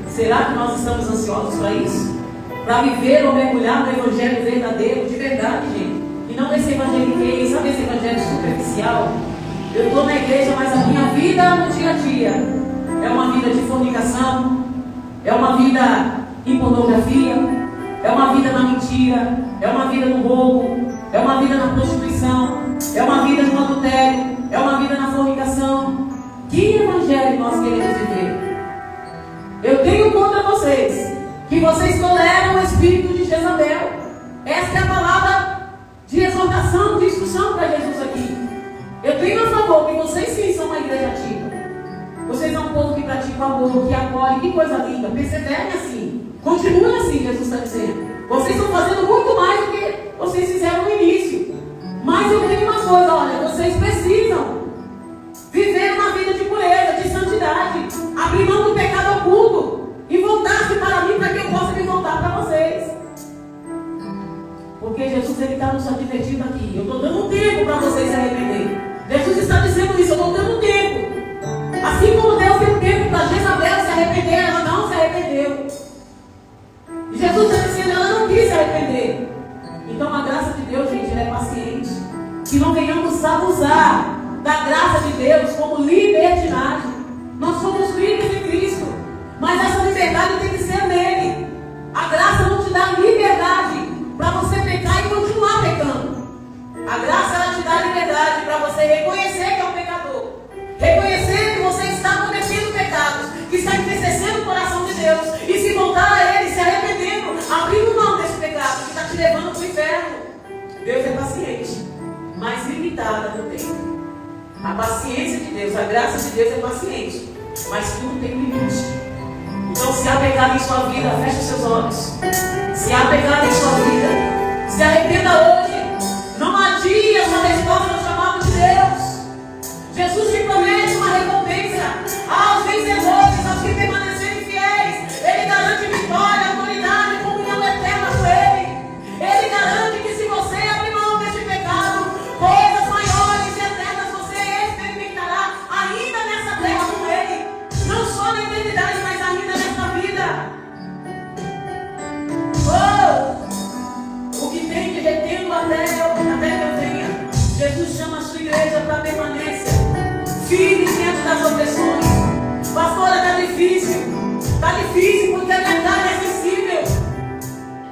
Será que nós estamos ansiosos para isso? Para viver ou mergulhar no Evangelho verdadeiro, de verdade, gente? E não esse evangelho, sabe esse evangelho superficial? Eu estou na igreja, mas a minha vida no dia a dia é uma vida de fornicação, é uma vida em pornografia, é uma vida na mentira, é uma vida no roubo, é uma vida na prostituição, é uma vida no adultério, é uma vida na fornicação. Que evangelho nós queremos viver? Eu tenho contra vocês que vocês toleram o espírito de Jezabel. Essa é a palavra de exortação, de instrução para Jesus aqui. Eu tenho a favor que vocês sim são uma igreja ativa. Vocês são um povo que pratica o amor, que acolhe, que coisa linda. Perseverem assim. Continuem assim, Jesus está dizendo. Vocês estão fazendo muito mais do que vocês fizeram no início. Mas eu tenho uma coisa, olha, vocês precisam viver uma vida de pureza, de santidade, abrir mão do pecado oculto e voltar-se para mim para que eu possa me voltar para vocês. Porque Jesus está nos advertindo aqui. Eu estou dando tempo para vocês se arrepender. Jesus está dizendo isso, eu estou dando tempo. Assim como Deus deu tempo para Jezabel se arrepender, ela não se arrependeu. E Jesus está dizendo, ela não quis se arrepender. Então a graça de Deus, gente, ela é paciente. Que não venhamos abusar da graça de Deus como libertinagem. Nós somos livres em Cristo, mas essa liberdade tem que ser nele. A graça não te dá liberdade para você pecar e continuar pecando. A graça ela te dá liberdade para você reconhecer que é um pecador, reconhecer que você está cometendo pecados, que está entristecendo o coração de Deus e se voltar a Ele, se arrependendo, abrindo mão desse pecado que está te levando para o inferno. Deus é paciente. mas limitada no tempo. A paciência de Deus, a graça de Deus é paciente, mas tudo tem limite. Então, se há pecado em sua vida, feche seus olhos. Se há pecado em sua vida, se arrependa hoje. Não adie a sua resposta ao chamado de Deus. Jesus te promete uma recompensa aos vencedores, aos que permanecerem fiéis. Ele garante vitória, autoridade, comunhão eterna com Ele. Ele garante que se você abrir mão deste pecado, coisas maiores e eternas você experimentará ainda nessa terra com Ele. Não só na eternidade, mas ainda nessa vida. Oh! O que tem de retendo até que eu venha. Jesus chama a sua igreja para permanência firme dentro das opressões. Pastora, está difícil. Está difícil porque a minha carne é sensível.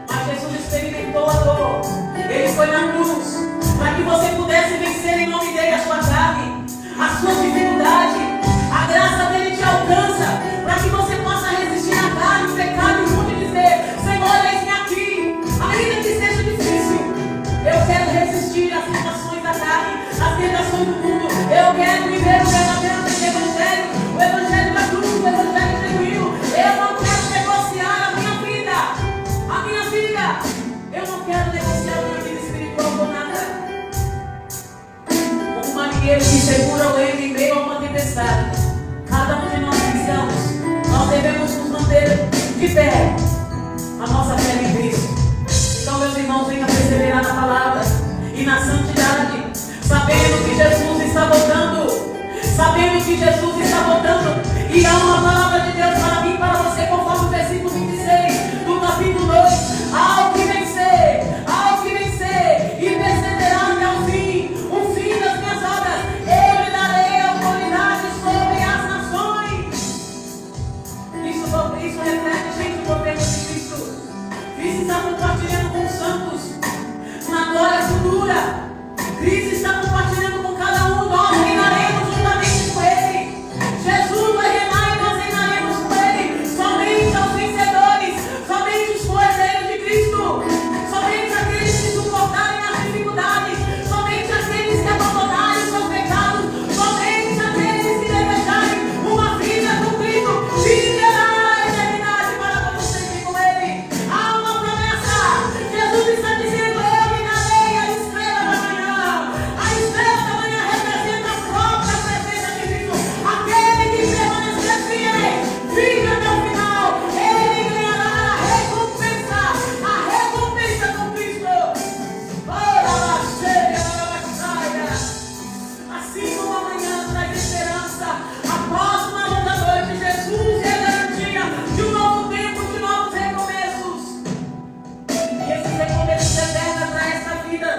Mas Jesus experimentou a dor. Ele foi na cruz para que você pudesse vencer em nome dele a sua carne, a sua dificuldade. A graça dele te alcança para que você possa resistir à carne, o pecado e o mundo e dizer: Senhor, eis-me aqui, ainda que seja difícil. Eu quero resistir às tentações da carne, às tentações do mundo. Eu quero viver o verdadeiro evangelho, o evangelho da cruz, o evangelho genuíno. Eu não quero negociar a minha vida. Eu não quero negociar a minha vida espiritual com nada. Como um marinheiro que segura o leme em meio a uma tempestade, cada um de nós cristãos, nós devemos nos manter de pé, a nossa fé em Cristo. Então, meus irmãos, venham perseverar na palavra e na santidade, sabendo que Jesus está voltando. Sabendo que Jesus está voltando. E há uma palavra de Deus para mim, para você, conforme o versículo 26 do capítulo 2. Ao que vencer e perseverar até o fim das minhas obras, eu lhe darei autoridade sobre as nações. Isso reflete, gente, o governo de Cristo. Cristo está compartilhando com os santos na glória futura. Cristo está compartilhando com cada um. Nós reinaremos juntamente com Ele. Jesus vai reinar e nós reinaremos com Ele. Somente aos vencedores, somente os coerdeiros de Cristo, somente aqueles que suportarem as dificuldades, somente aqueles que abandonarem os seus pecados, somente aqueles que desejarem uma vida com Cristo viverá a eternidade para todos sempre com Ele. Há uma promessa. Jesus está dizendo: eu lhe darei a estrela da manhã. A estrela da manhã representa a própria presença de Cristo. Aquele que permanecer fiel, fica até o final. Ele ganhará a recompensa com Cristo. Assim como amanhã traz esperança, após uma longa noite, Jesus é a garantia de um novo tempo, de novos recomeços. E esses recomeços eternos para esta vida,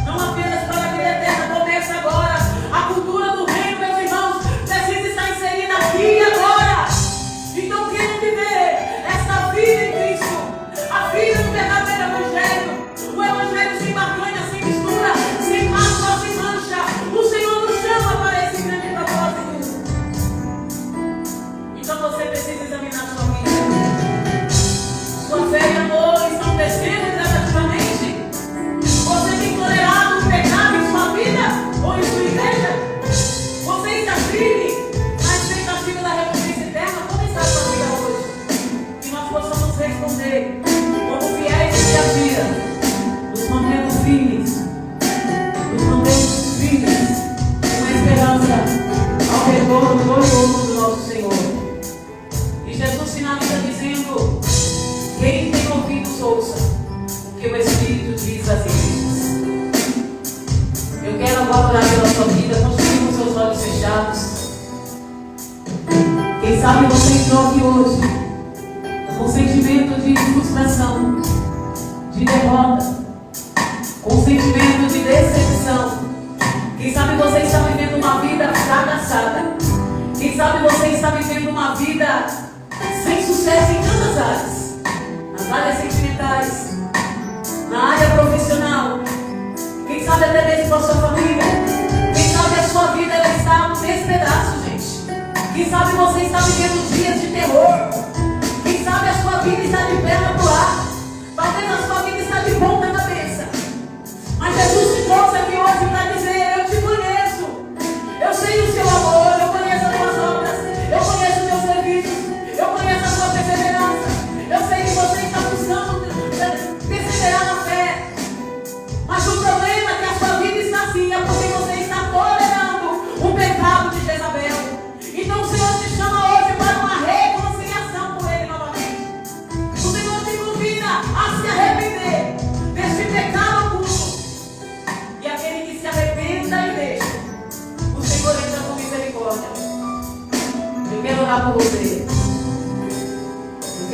não apenas para a vida eterna, começa agora. A cultura do reino, meus irmãos, precisa estar inserida aqui e agora. Então, quem viver esta vida em Cristo, a vida do verdadeiro evangelho, o evangelho sem barganha, sem mistura, sem mácula, sem mancha, o Senhor nos chama para esse grande propósito. Então, você precisa examinar sua vida. Sua fé e amor estão crescendo gradativamente? Você tem tolerado o pecado em sua vida ou em sua igreja? Você está firme na expectativa da recompensa eterna? Como está a sua vida hoje? Que nós possamos responder como fiéis em dia a dia, nos mantendo firmes, com esperança ao retorno glorioso do nosso Senhor. E Jesus finaliza dizendo: quem tem ouvidos, ouça o que o Espírito diz às igrejas. Eu quero agora orar pela sua vida, continue com seus olhos fechados. Quem sabe você entrou aqui hoje com sentimento de frustração, de derrota, com sentimento de decepção. Quem sabe você está vivendo uma vida fracassada. Quem sabe você está vivendo uma vida sem sucesso em tantas áreas. Nas áreas sentimentais, na área profissional. Quem sabe até mesmo com a sua família. Quem sabe a sua vida ela está nesse pedaço, gente. Quem sabe você está vivendo dias de terror. Quem sabe a sua vida está de perna pro ar. Talvez a sua vida está de ponta cabeça. Mas Jesus te trouxe aqui hoje para dizer: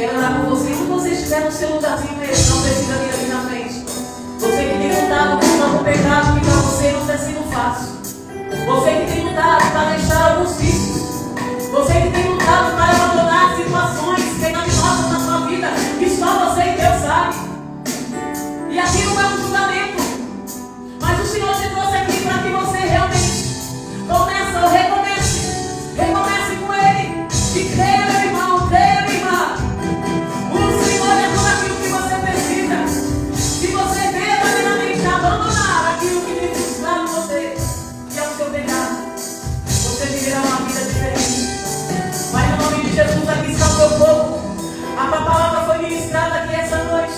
Quero orar por você. Quando você estiver no seu lugarzinho mesmo, não precisa vir ali na frente. Você que tem lutado contra o pecado que para você não está sendo fácil. Você que tem lutado para deixar alguns vícios. Você que tem lutado para abandonar situações pecaminosas na sua vida que só você e Deus sabe. E aqui não é um julgamento. Mas o Senhor te trouxe aqui para que você realmente recomece com Ele. E creia, meu irmão, creia, minha irmã. O Senhor é tudo aquilo que você precisa. Se você verdadeiramente abandonar aquilo que tem frustrado você, que é o seu pecado, você viverá uma vida diferente. Mas no nome de Jesus, aqui está o meu povo. A palavra foi ministrada aqui essa noite.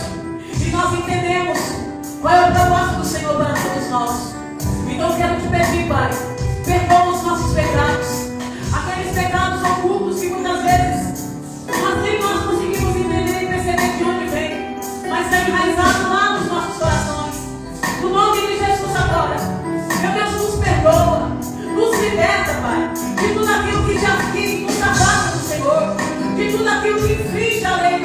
E nós entendemos qual é o propósito do Senhor para todos nós. Então eu quero te pedir, Pai, perdoa os nossos pecados. Aqueles pecados ocultos que muitas vezes nós nem nós conseguimos entender e perceber de onde vem. Mas está enraizado lá nos nossos corações. No nome de Jesus agora. Meu Deus, nos perdoa. Nos liberta, Pai, de tudo aquilo que nos afasta do Senhor. De tudo aquilo que infringe a lei,